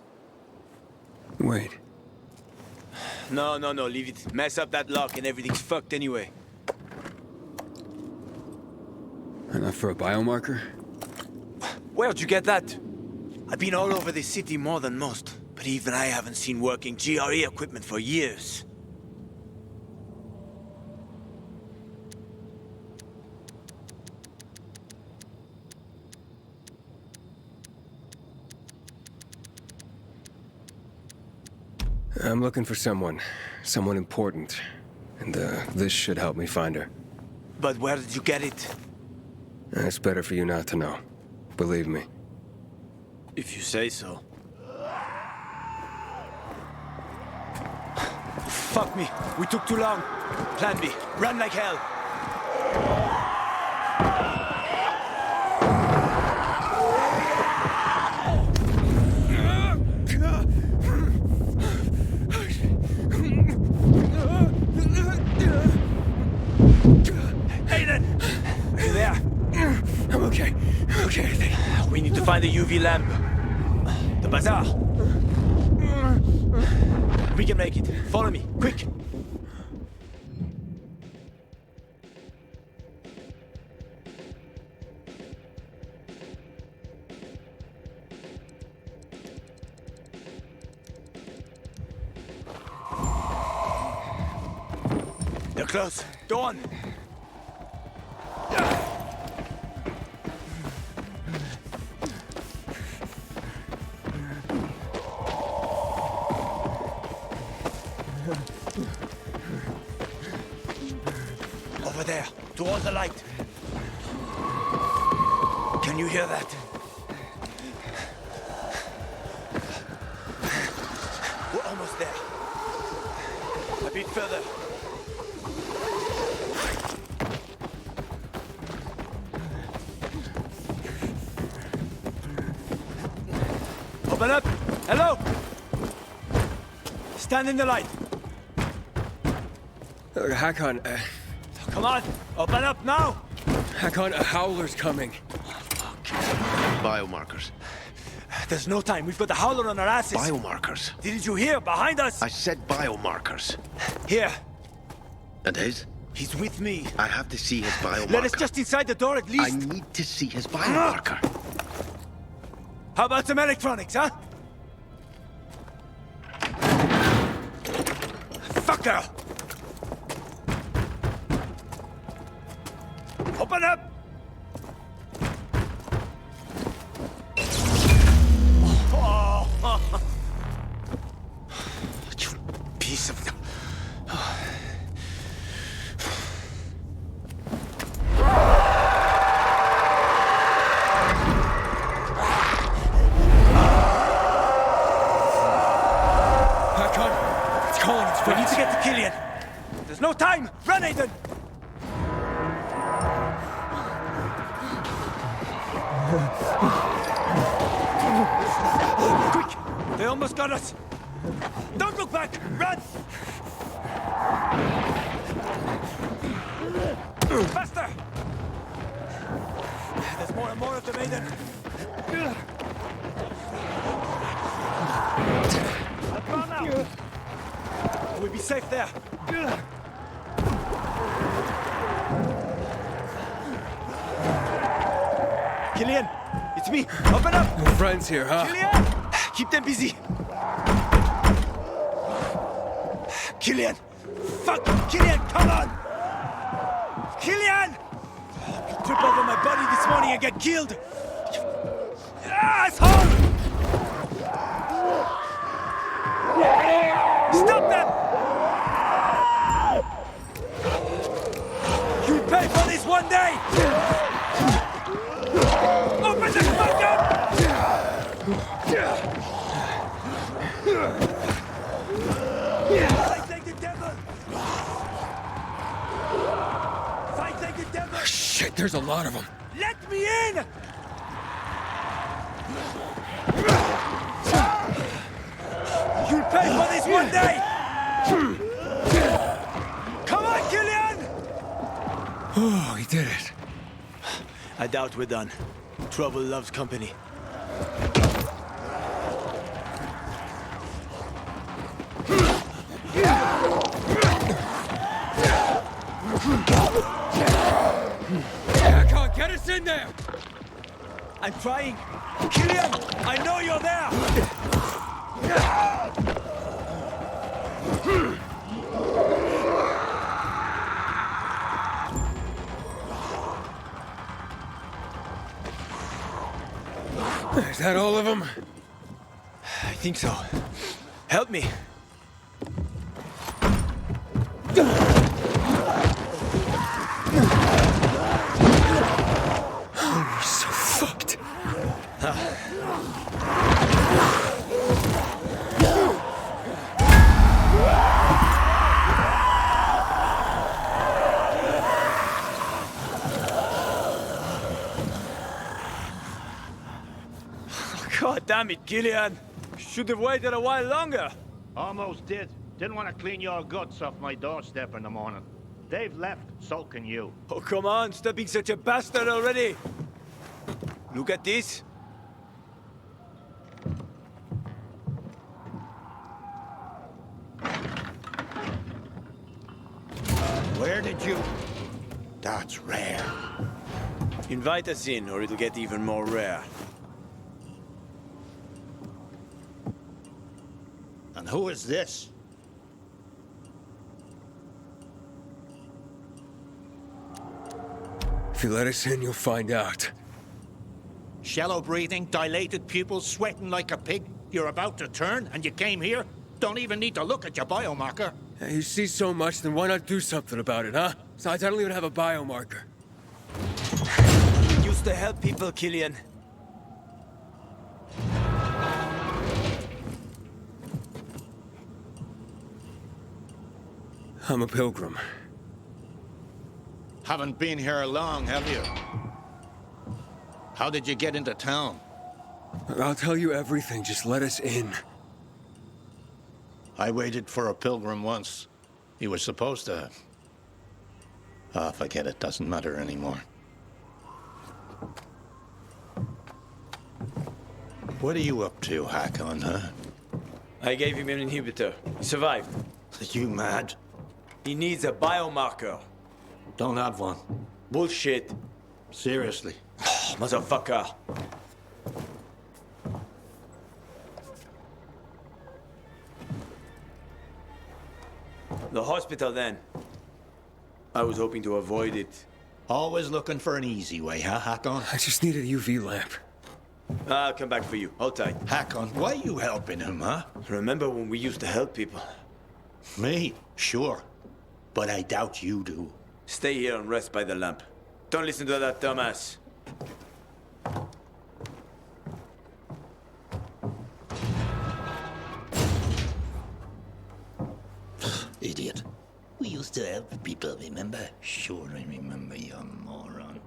Wait. No, leave it. Mess up that lock and everything's fucked anyway. Enough for a biomarker? Where'd you get that? I've been all over this city more than most, but even I haven't seen working GRE equipment for years. I'm looking for someone important. And, this should help me find her. But where did you get it? It's better for you not to know. Believe me. If you say so. Fuck me. We took too long. Plan B. Run like hell. Aiden! Are you there? I'm okay. Okay, I think. We need to find the UV lamp. The bazaar. We can make it. Follow me, quick. They're close. Go on. Over there, towards the light. Can you hear that? We're almost there. A bit further. Open up! Hello! Stand in the light. Hakon, Come on! Open up now! Hakon, a howler's coming. Biomarkers. There's no time. We've got the howler on our asses. Biomarkers. Didn't you hear? Behind us! I said biomarkers. Here. And his? He's with me. I have to see his biomarker. Let us just inside the door at least. I need to see his biomarker. How about some electronics, huh? Fuck girl! Open up! Oh. You piece of... We need to get to Killian. There's no time. Run, Aiden. Quick! They almost got us. Don't look back. Run. Faster. There's more and more of them, Aiden. I've gone now. We'll be safe there. Killian, it's me. Open up. No friends here, huh? Killian, keep them busy. Killian, fuck, Killian, come on. Killian, you trip over my body this morning and get killed. Asshole! Stop them! You'll pay for this one day! Open the fuck up! Fight like the devil! Fight like the devil! Shit, there's a lot of them. Let me in! You'll pay for this one day! Come on, Killian! Oh, he did it. I doubt we're done. Trouble loves company. I'm trying. Killian, I know you're there. Is that all of them? I think so. Help me. We're so fucked. God damn it, Gillian. Should have waited a while longer. Almost did. Didn't want to clean your guts off my doorstep in the morning. They've left, so can you. Oh, come on. Stop being such a bastard already. Look at this. Where did you... That's rare. Invite us in, or it'll get even more rare. And who is this? If you let us in, you'll find out. Shallow breathing, dilated pupils, sweating like a pig. You're about to turn, and you came here? Don't even need to look at your biomarker. Yeah, you see so much, then why not do something about it, huh? Besides, I don't even have a biomarker. You used to help people, Killian. I'm a pilgrim. Haven't been here long, have you? How did you get into town? I'll tell you everything, just let us in. I waited for a pilgrim once. He was supposed to... Ah, forget it, doesn't matter anymore. What are you up to, Hakon, huh? I gave him an inhibitor. He survived. Are you mad? He needs a biomarker. Don't have one. Bullshit. Seriously. Oh, motherfucker. The hospital, then. I was hoping to avoid it. Always looking for an easy way, huh, Hakon? I just need a UV lamp. I'll come back for you. Hold tight. Hakon, why are you helping him, huh? Remember when we used to help people? Me? Sure. But I doubt you do. Stay here and rest by the lamp. Don't listen to that dumbass. Idiot. We used to help people, remember? Sure, I remember, you moron.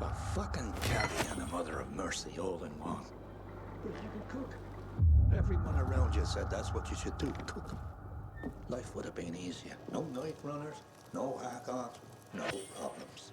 A fucking caddy and a mother of mercy all in one. But you can cook. Everyone around you said that's what you should do, cook. Life would have been easier. No night runners, no hack-ons, no problems.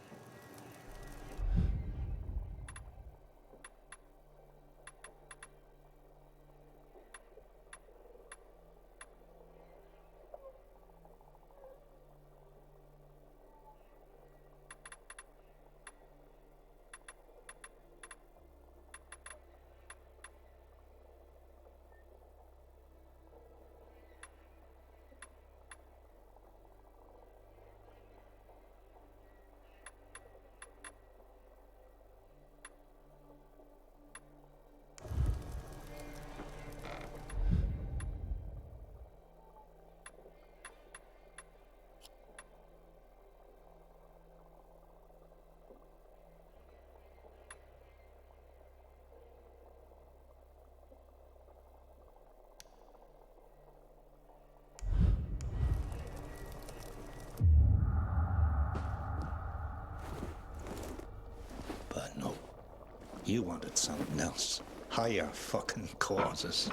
But no, you wanted something else. Higher fucking causes.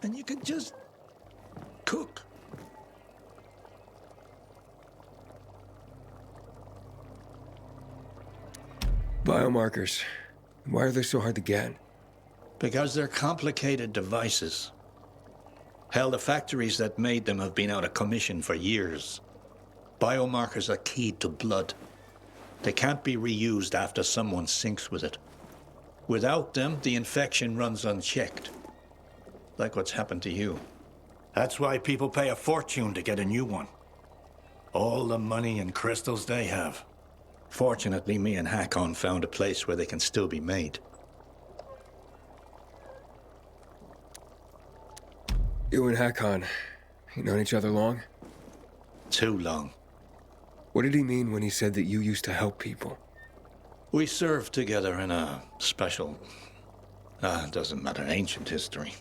And you could just cook. Biomarkers. Why are they so hard to get? Because they're complicated devices. Hell, the factories that made them have been out of commission for years. Biomarkers are keyed to blood. They can't be reused after someone sinks with it. Without them, the infection runs unchecked. Like what's happened to you. That's why people pay a fortune to get a new one. All the money and crystals they have. Fortunately, me and Hakon found a place where they can still be made. You and Hakon, you known each other long? Too long. What did he mean when he said that you used to help people? We served together in a special... doesn't matter, ancient history.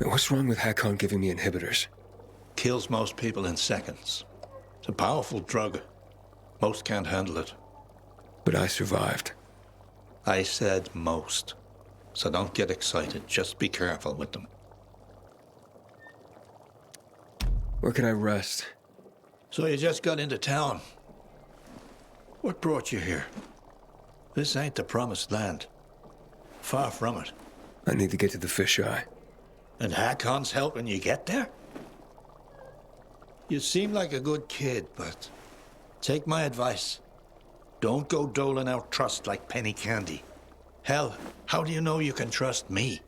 What's wrong with Hakon giving me inhibitors? Kills most people in seconds. It's a powerful drug. Most can't handle it. But I survived. I said most. So don't get excited. Just be careful with them. Where can I rest? So you just got into town. What brought you here? This ain't the promised land. Far from it. I need to get to the fisheye. And Hakon's helping you get there? You seem like a good kid, but take my advice. Don't go doling out trust like penny candy. Hell, how do you know you can trust me?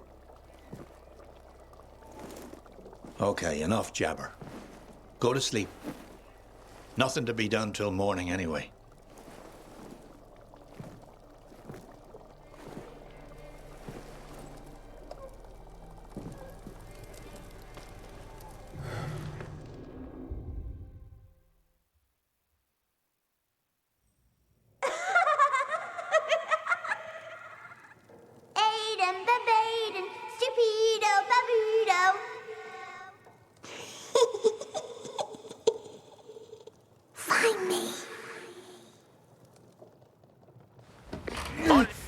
Okay, enough jabber. Go to sleep. Nothing to be done till morning anyway. Aiden, babaden, stupido, babudo. Find me.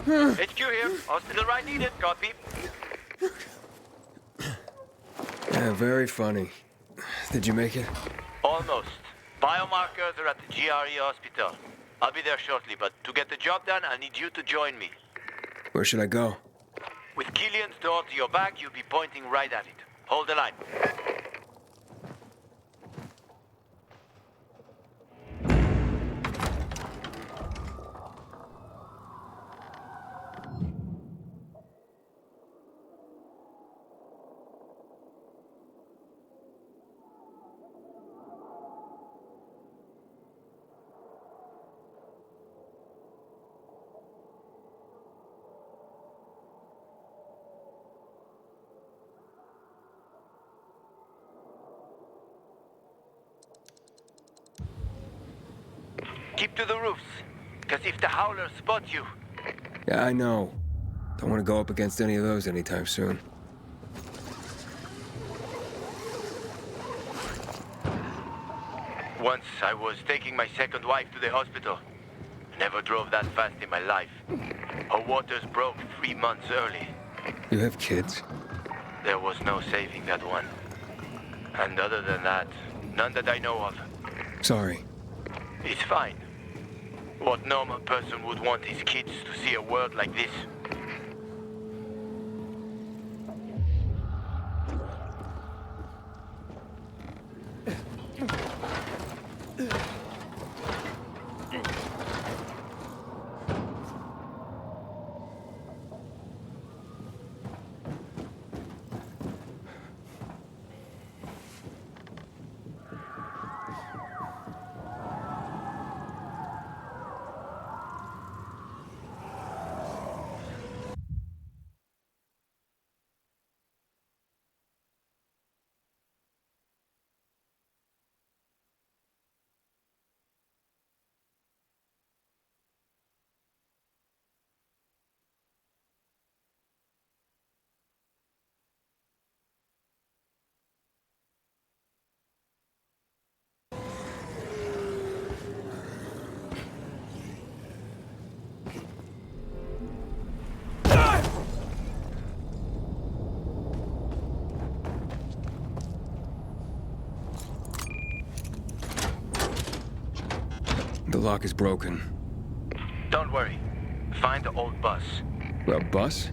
HQ here. Hospital right needed. Copy. Yeah, very funny. Did you make it? Almost. Biomarkers are at the GRE hospital. I'll be there shortly, but to get the job done, I need you to join me. Where should I go? With Killian's door to your back, you'll be pointing right at it. Hold the line. Keep to the roofs, because if the howlers spot you... Yeah, I know. Don't want to go up against any of those anytime soon. Once I was taking my second wife to the hospital. Never drove that fast in my life. Her waters broke 3 months early. You have kids? There was no saving that one. And other than that, none that I know of. Sorry. It's fine. What normal person would want his kids to see a world like this? The lock is broken. Don't worry. Find the old bus. A bus?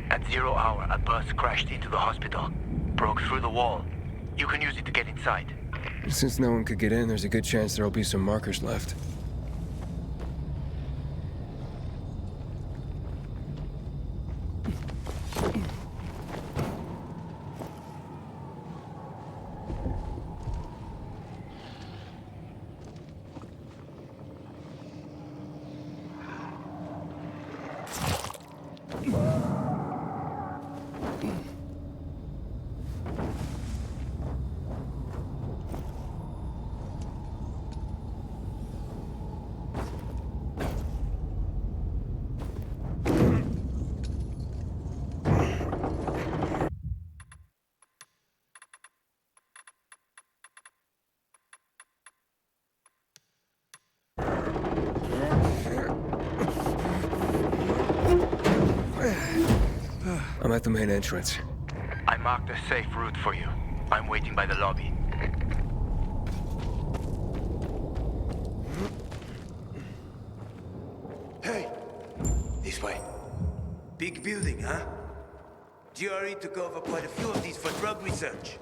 At 0 hour, a bus crashed into the hospital. broke through the wall. You can use it to get inside. Since no one could get in, there's a good chance there'll be some markers left. I'm at the main entrance. I marked a safe route for you. I'm waiting by the lobby. Hey! This way. Big building, huh? GRE took over quite a few of these for drug research.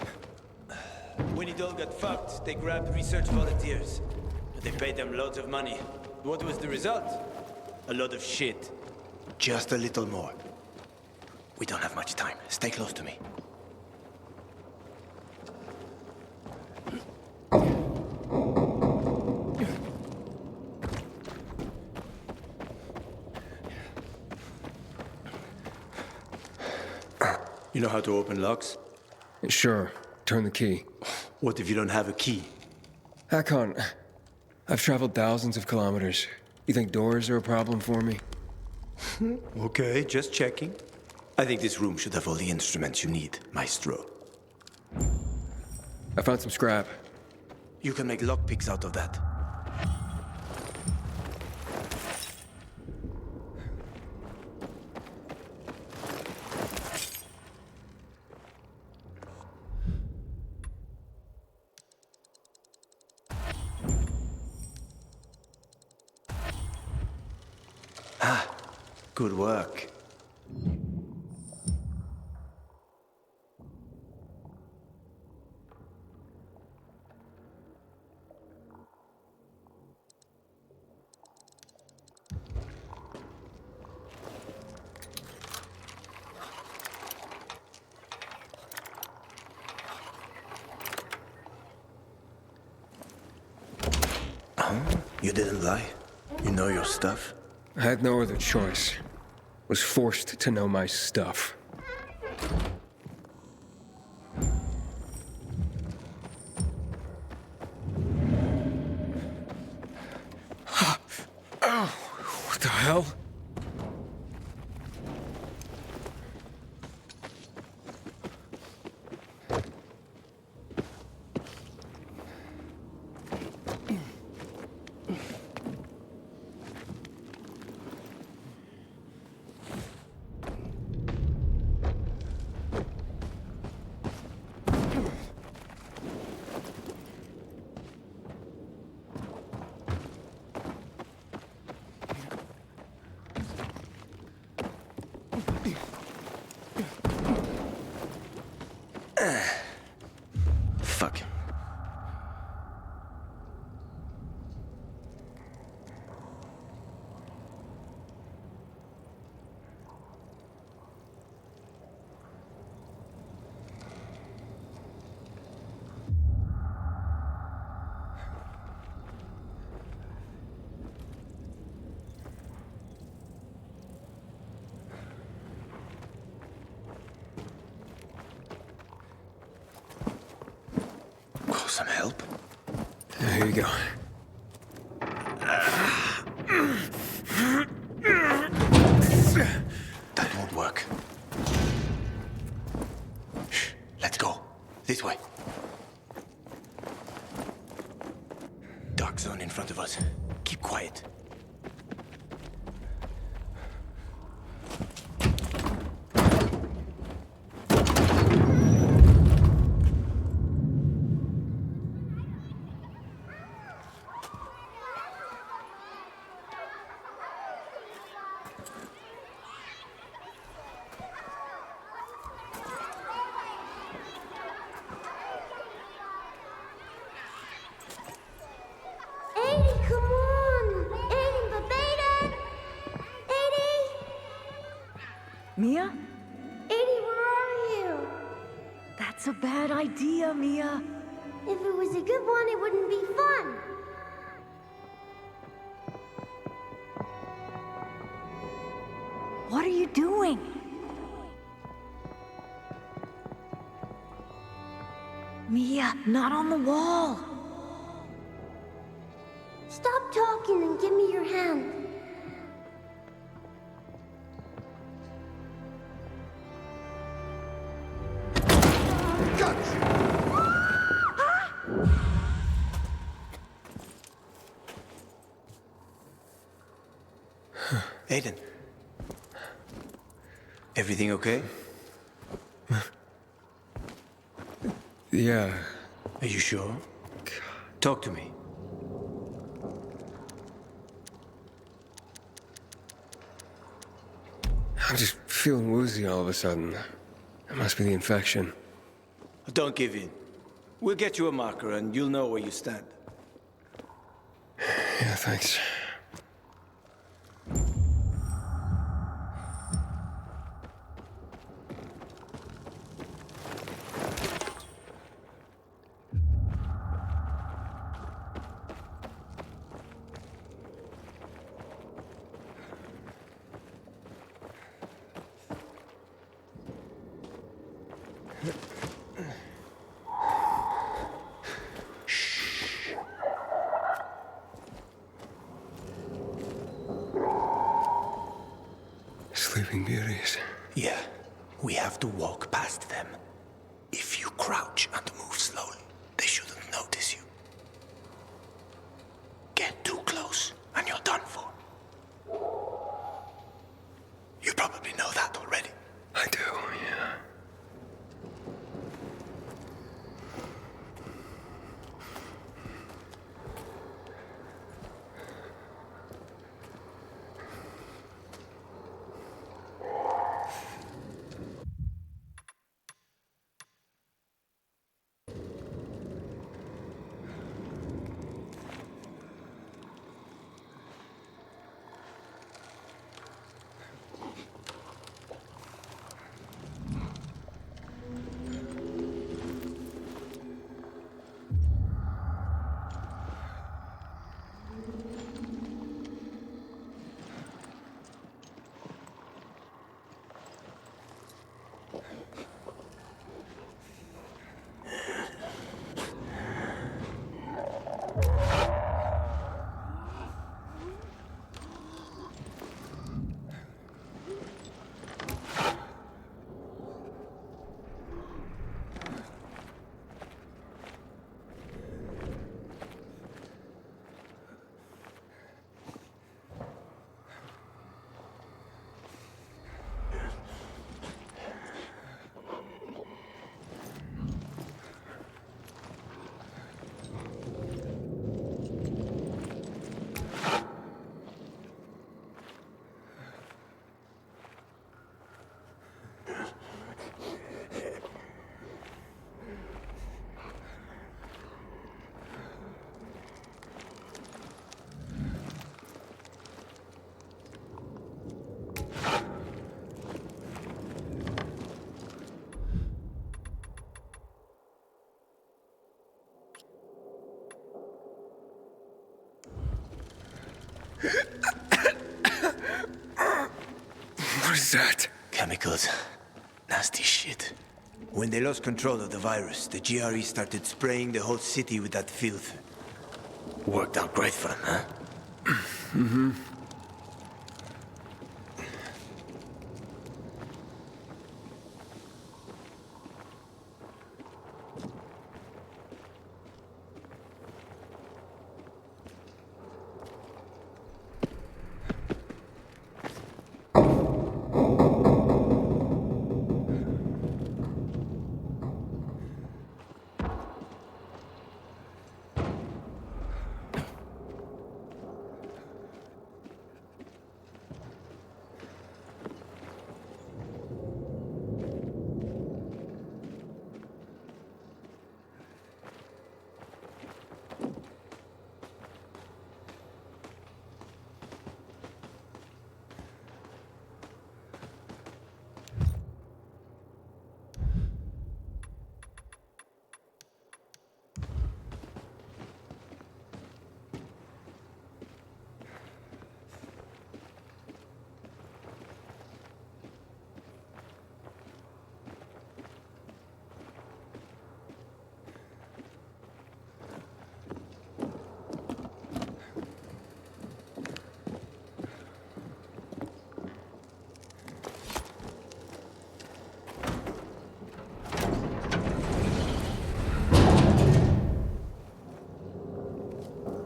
When it all got fucked, they grabbed research volunteers. They paid them loads of money. What was the result? A lot of shit. Just a little more. We don't have much time. Stay close to me. You know how to open locks? Sure. Turn the key. What if you don't have a key? Hakon, I've traveled thousands of kilometers. You think doors are a problem for me? Okay, just checking. I think this room should have all the instruments you need, Maestro. I found some scrap. You can make lockpicks out of that. Ah, good work. You didn't lie? You know your stuff? I had no other choice. Was forced to know my stuff. Oh, what the hell? Fuck. Call some help? Here you go. That won't work. Shh, let's go. This way. Dark zone in front of us. Keep quiet. Mia? Edie, where are you? That's a bad idea, Mia. If it was a good one, it wouldn't be fun. What are you doing? Mia, not on the wall. Stop talking and give me your hand. Aiden. Everything okay? Yeah. Are you sure? Talk to me. I'm just feeling woozy all of a sudden. It must be the infection. Don't give in. We'll get you a marker and you'll know where you stand. Yeah, thanks. Sleeping Beauties. Yeah, we have to walk past them. If you crouch and move slowly, they shouldn't notice you. Get too close, and you're done for. You probably know that already. I do, yeah. What is that? Chemicals. Nasty shit. When they lost control of the virus, the GRE started spraying the whole city with that filth. Worked out great for them, huh? Mm-hmm.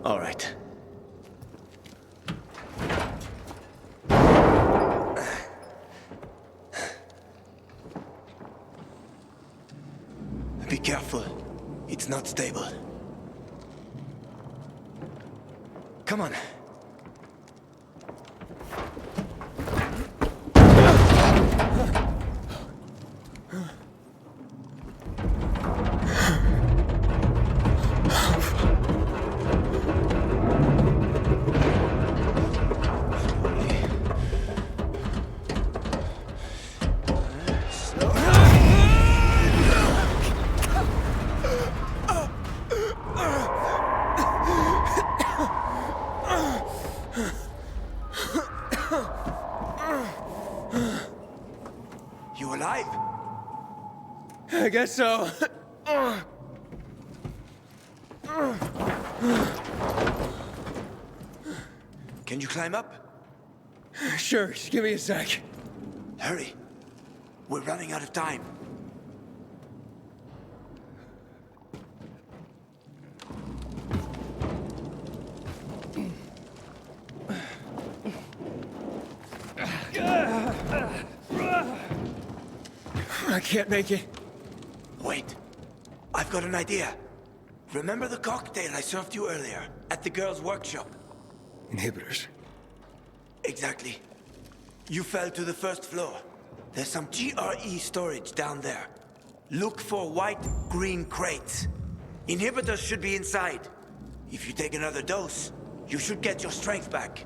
All right. Be careful. It's not stable. Come on. You alive? I guess so. Can you climb up? Sure, just give me a sec. Hurry. We're running out of time. I can't make it. Wait. I've got an idea. Remember the cocktail I served you earlier at the girls' workshop? Inhibitors. Exactly. You fell to the first floor. There's some GRE storage down there. Look for white-green crates. Inhibitors should be inside. If you take another dose, you should get your strength back.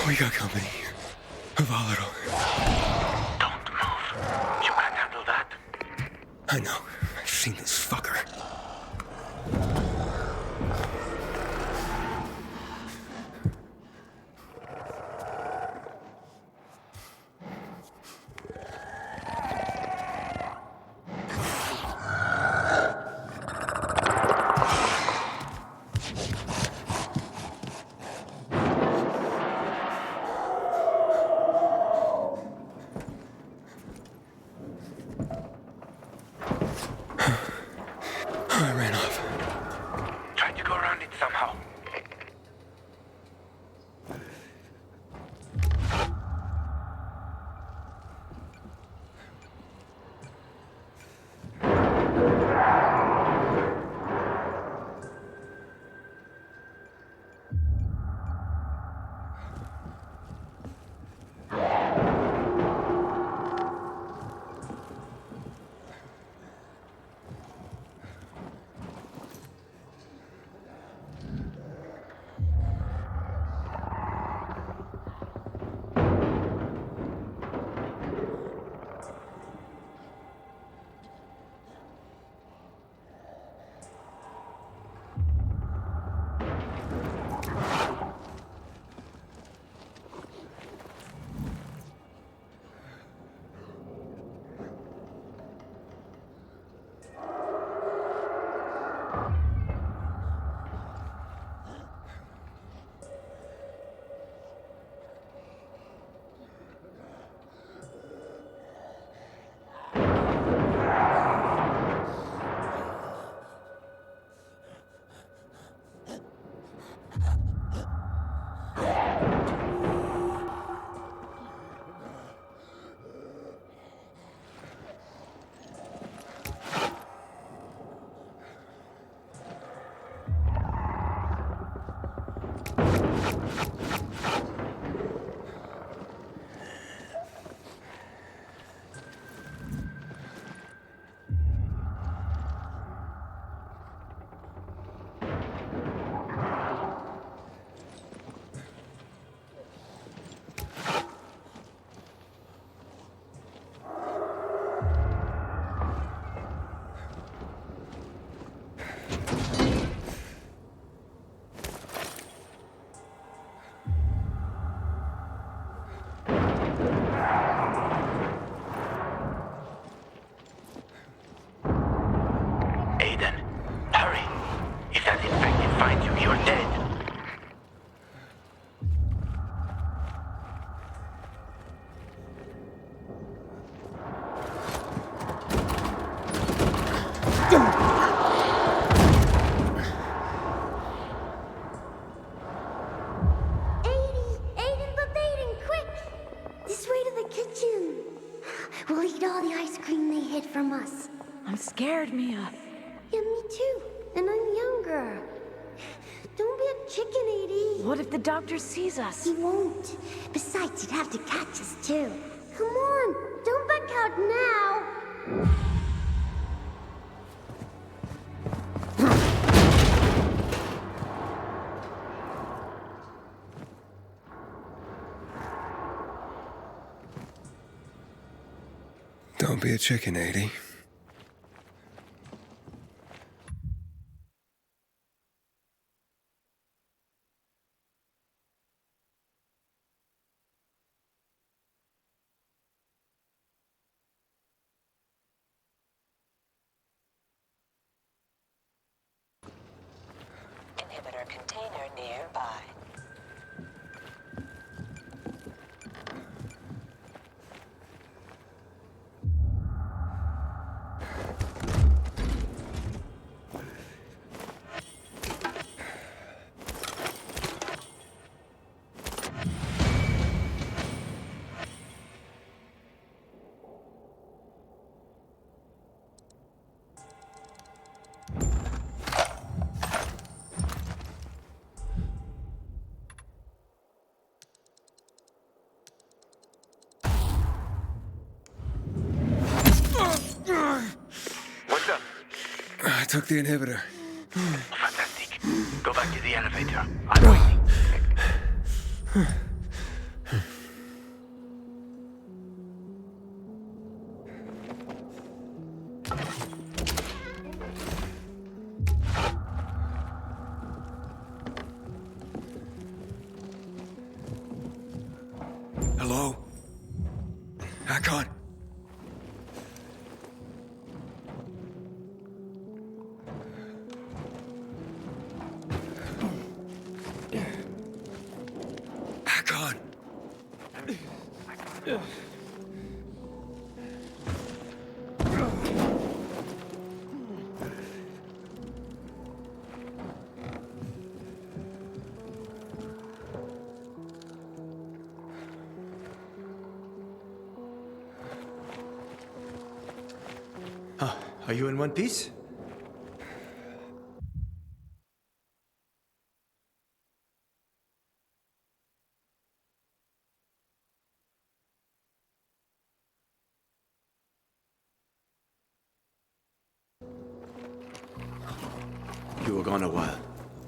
We got company. A volatile. Don't move. You can handle that. I know. I've seen this fucker. I ran off. Try to go around it somehow. here. Don't be a chicken, Edie. What if the doctor sees us? He won't. Besides, he'd have to catch us, too. Come on, don't back out now. Don't be a chicken, 80. Inhibitor container nearby. What's up? I took the inhibitor. Fantastic. Go back to the elevator. I'm waiting. Hello? Hakon? Hakon! Are you in one piece? You were gone a while.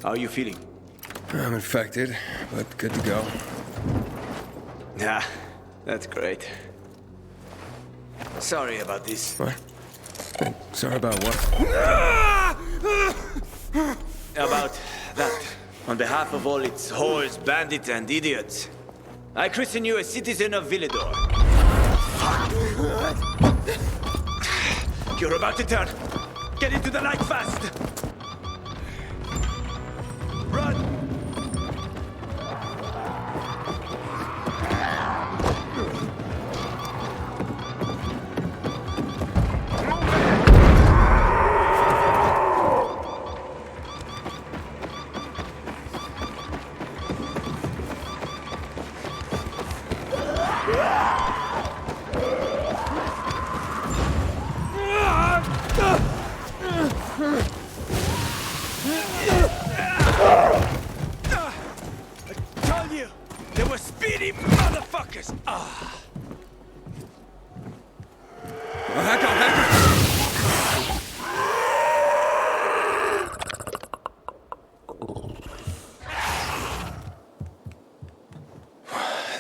How are you feeling? I'm infected, but good to go. Yeah, that's great. Sorry about this. What? Sorry about what? About that. On behalf of all its whores, bandits, and idiots, I christen you a citizen of Villador. You're about to turn. Get into the light fast! Run!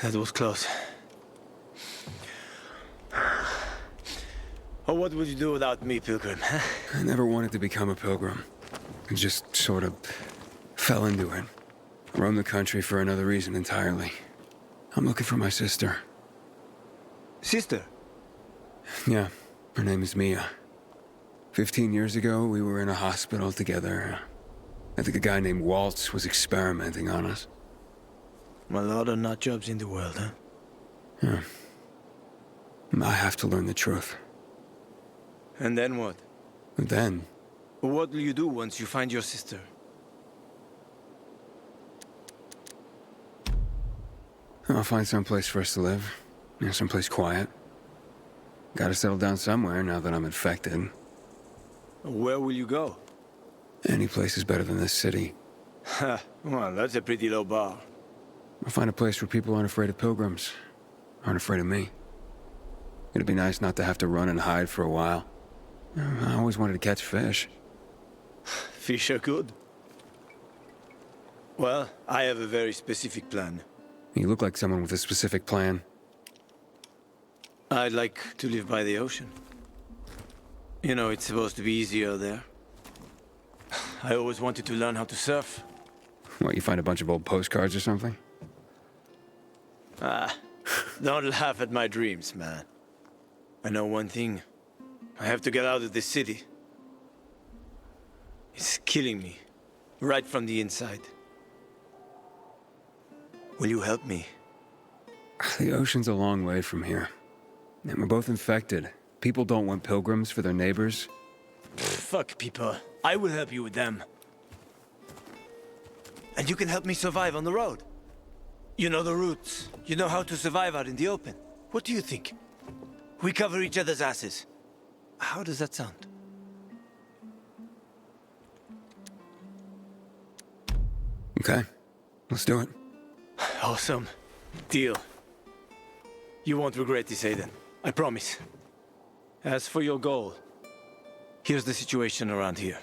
That was close. Oh, what would you do without me, Pilgrim? Huh? I never wanted to become a pilgrim. I just sort of fell into it. Roamed the country for another reason entirely. I'm looking for my sister. Sister? Yeah, her name is Mia. 15 years ago, we were in a hospital together. I think a guy named Waltz was experimenting on us. A lot of nut jobs in the world, huh? Yeah. I have to learn the truth. And then what? And then? What will you do once you find your sister? I'll find some place for us to live. Someplace quiet. Gotta settle down somewhere now that I'm infected. Where will you go? Any place is better than this city. Ha, well, that's a pretty low bar. I'll find a place where people aren't afraid of pilgrims. Aren't afraid of me. It'd be nice not to have to run and hide for a while. I always wanted to catch fish. Fish are good. Well, I have a very specific plan. You look like someone with a specific plan. I'd like to live by the ocean. You know, it's supposed to be easier there. I always wanted to learn how to surf. What, you find a bunch of old postcards or something? Ah, don't laugh at my dreams, man. I know one thing. I have to get out of this city. It's killing me, right from the inside. Will you help me? The ocean's a long way from here. And we're both infected. People don't want pilgrims for their neighbors. Fuck people. I will help you with them. And you can help me survive on the road. You know the routes. You know how to survive out in the open. What do you think? We cover each other's asses. How does that sound? Okay, let's do it. Awesome. Deal. You won't regret this, Aiden. I promise. As for your goal, here's the situation around here.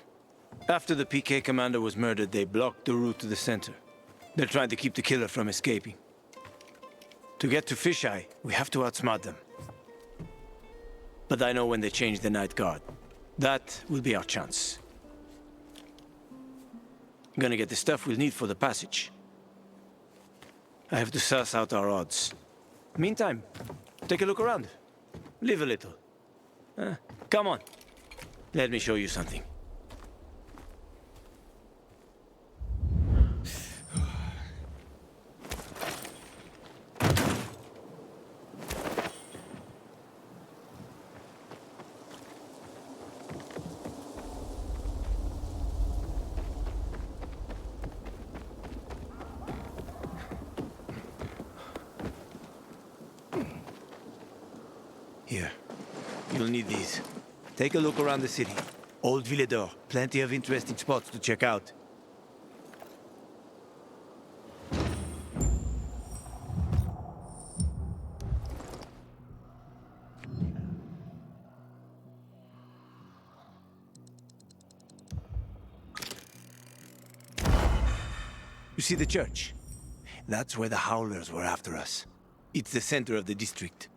After the PK commander was murdered, they blocked the route to the center. They're trying to keep the killer from escaping. To get to Fisheye, we have to outsmart them. But I know when they change the night guard. That will be our chance. I'm gonna get the stuff we'll need for the passage. I have to suss out our odds. Meantime, take a look around. Live a little. Come on. Let me show you something. Here. You'll need these. Take a look around the city. Old Villador. Plenty of interesting spots to check out. You see the church? That's where the Howlers were after us. It's the center of the district.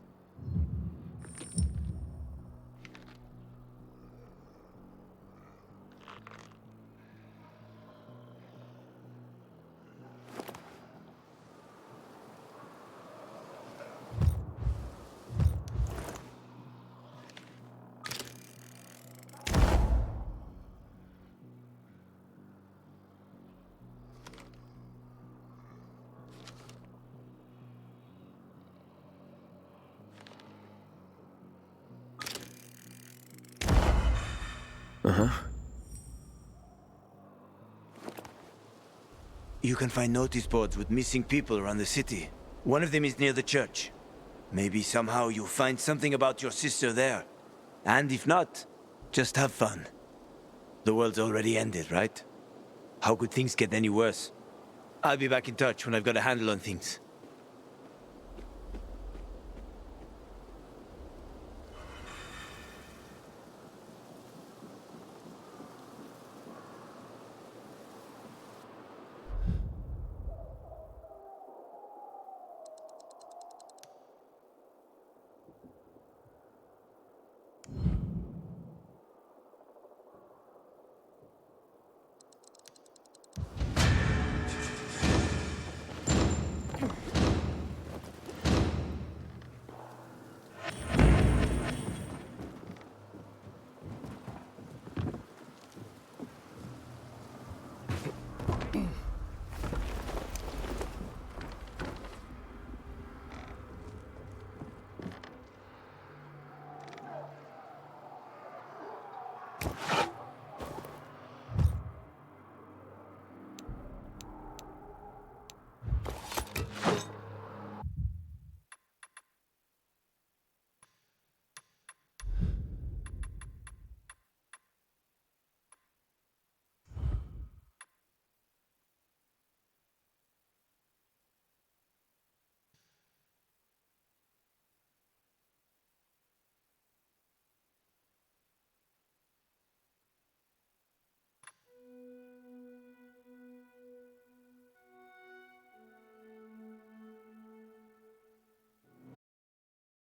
You can find notice boards with missing people around the city. One of them is near the church. Maybe somehow you'll find something about your sister there. And if not, just have fun. The world's already ended, right? How could things get any worse? I'll be back in touch when I've got a handle on things.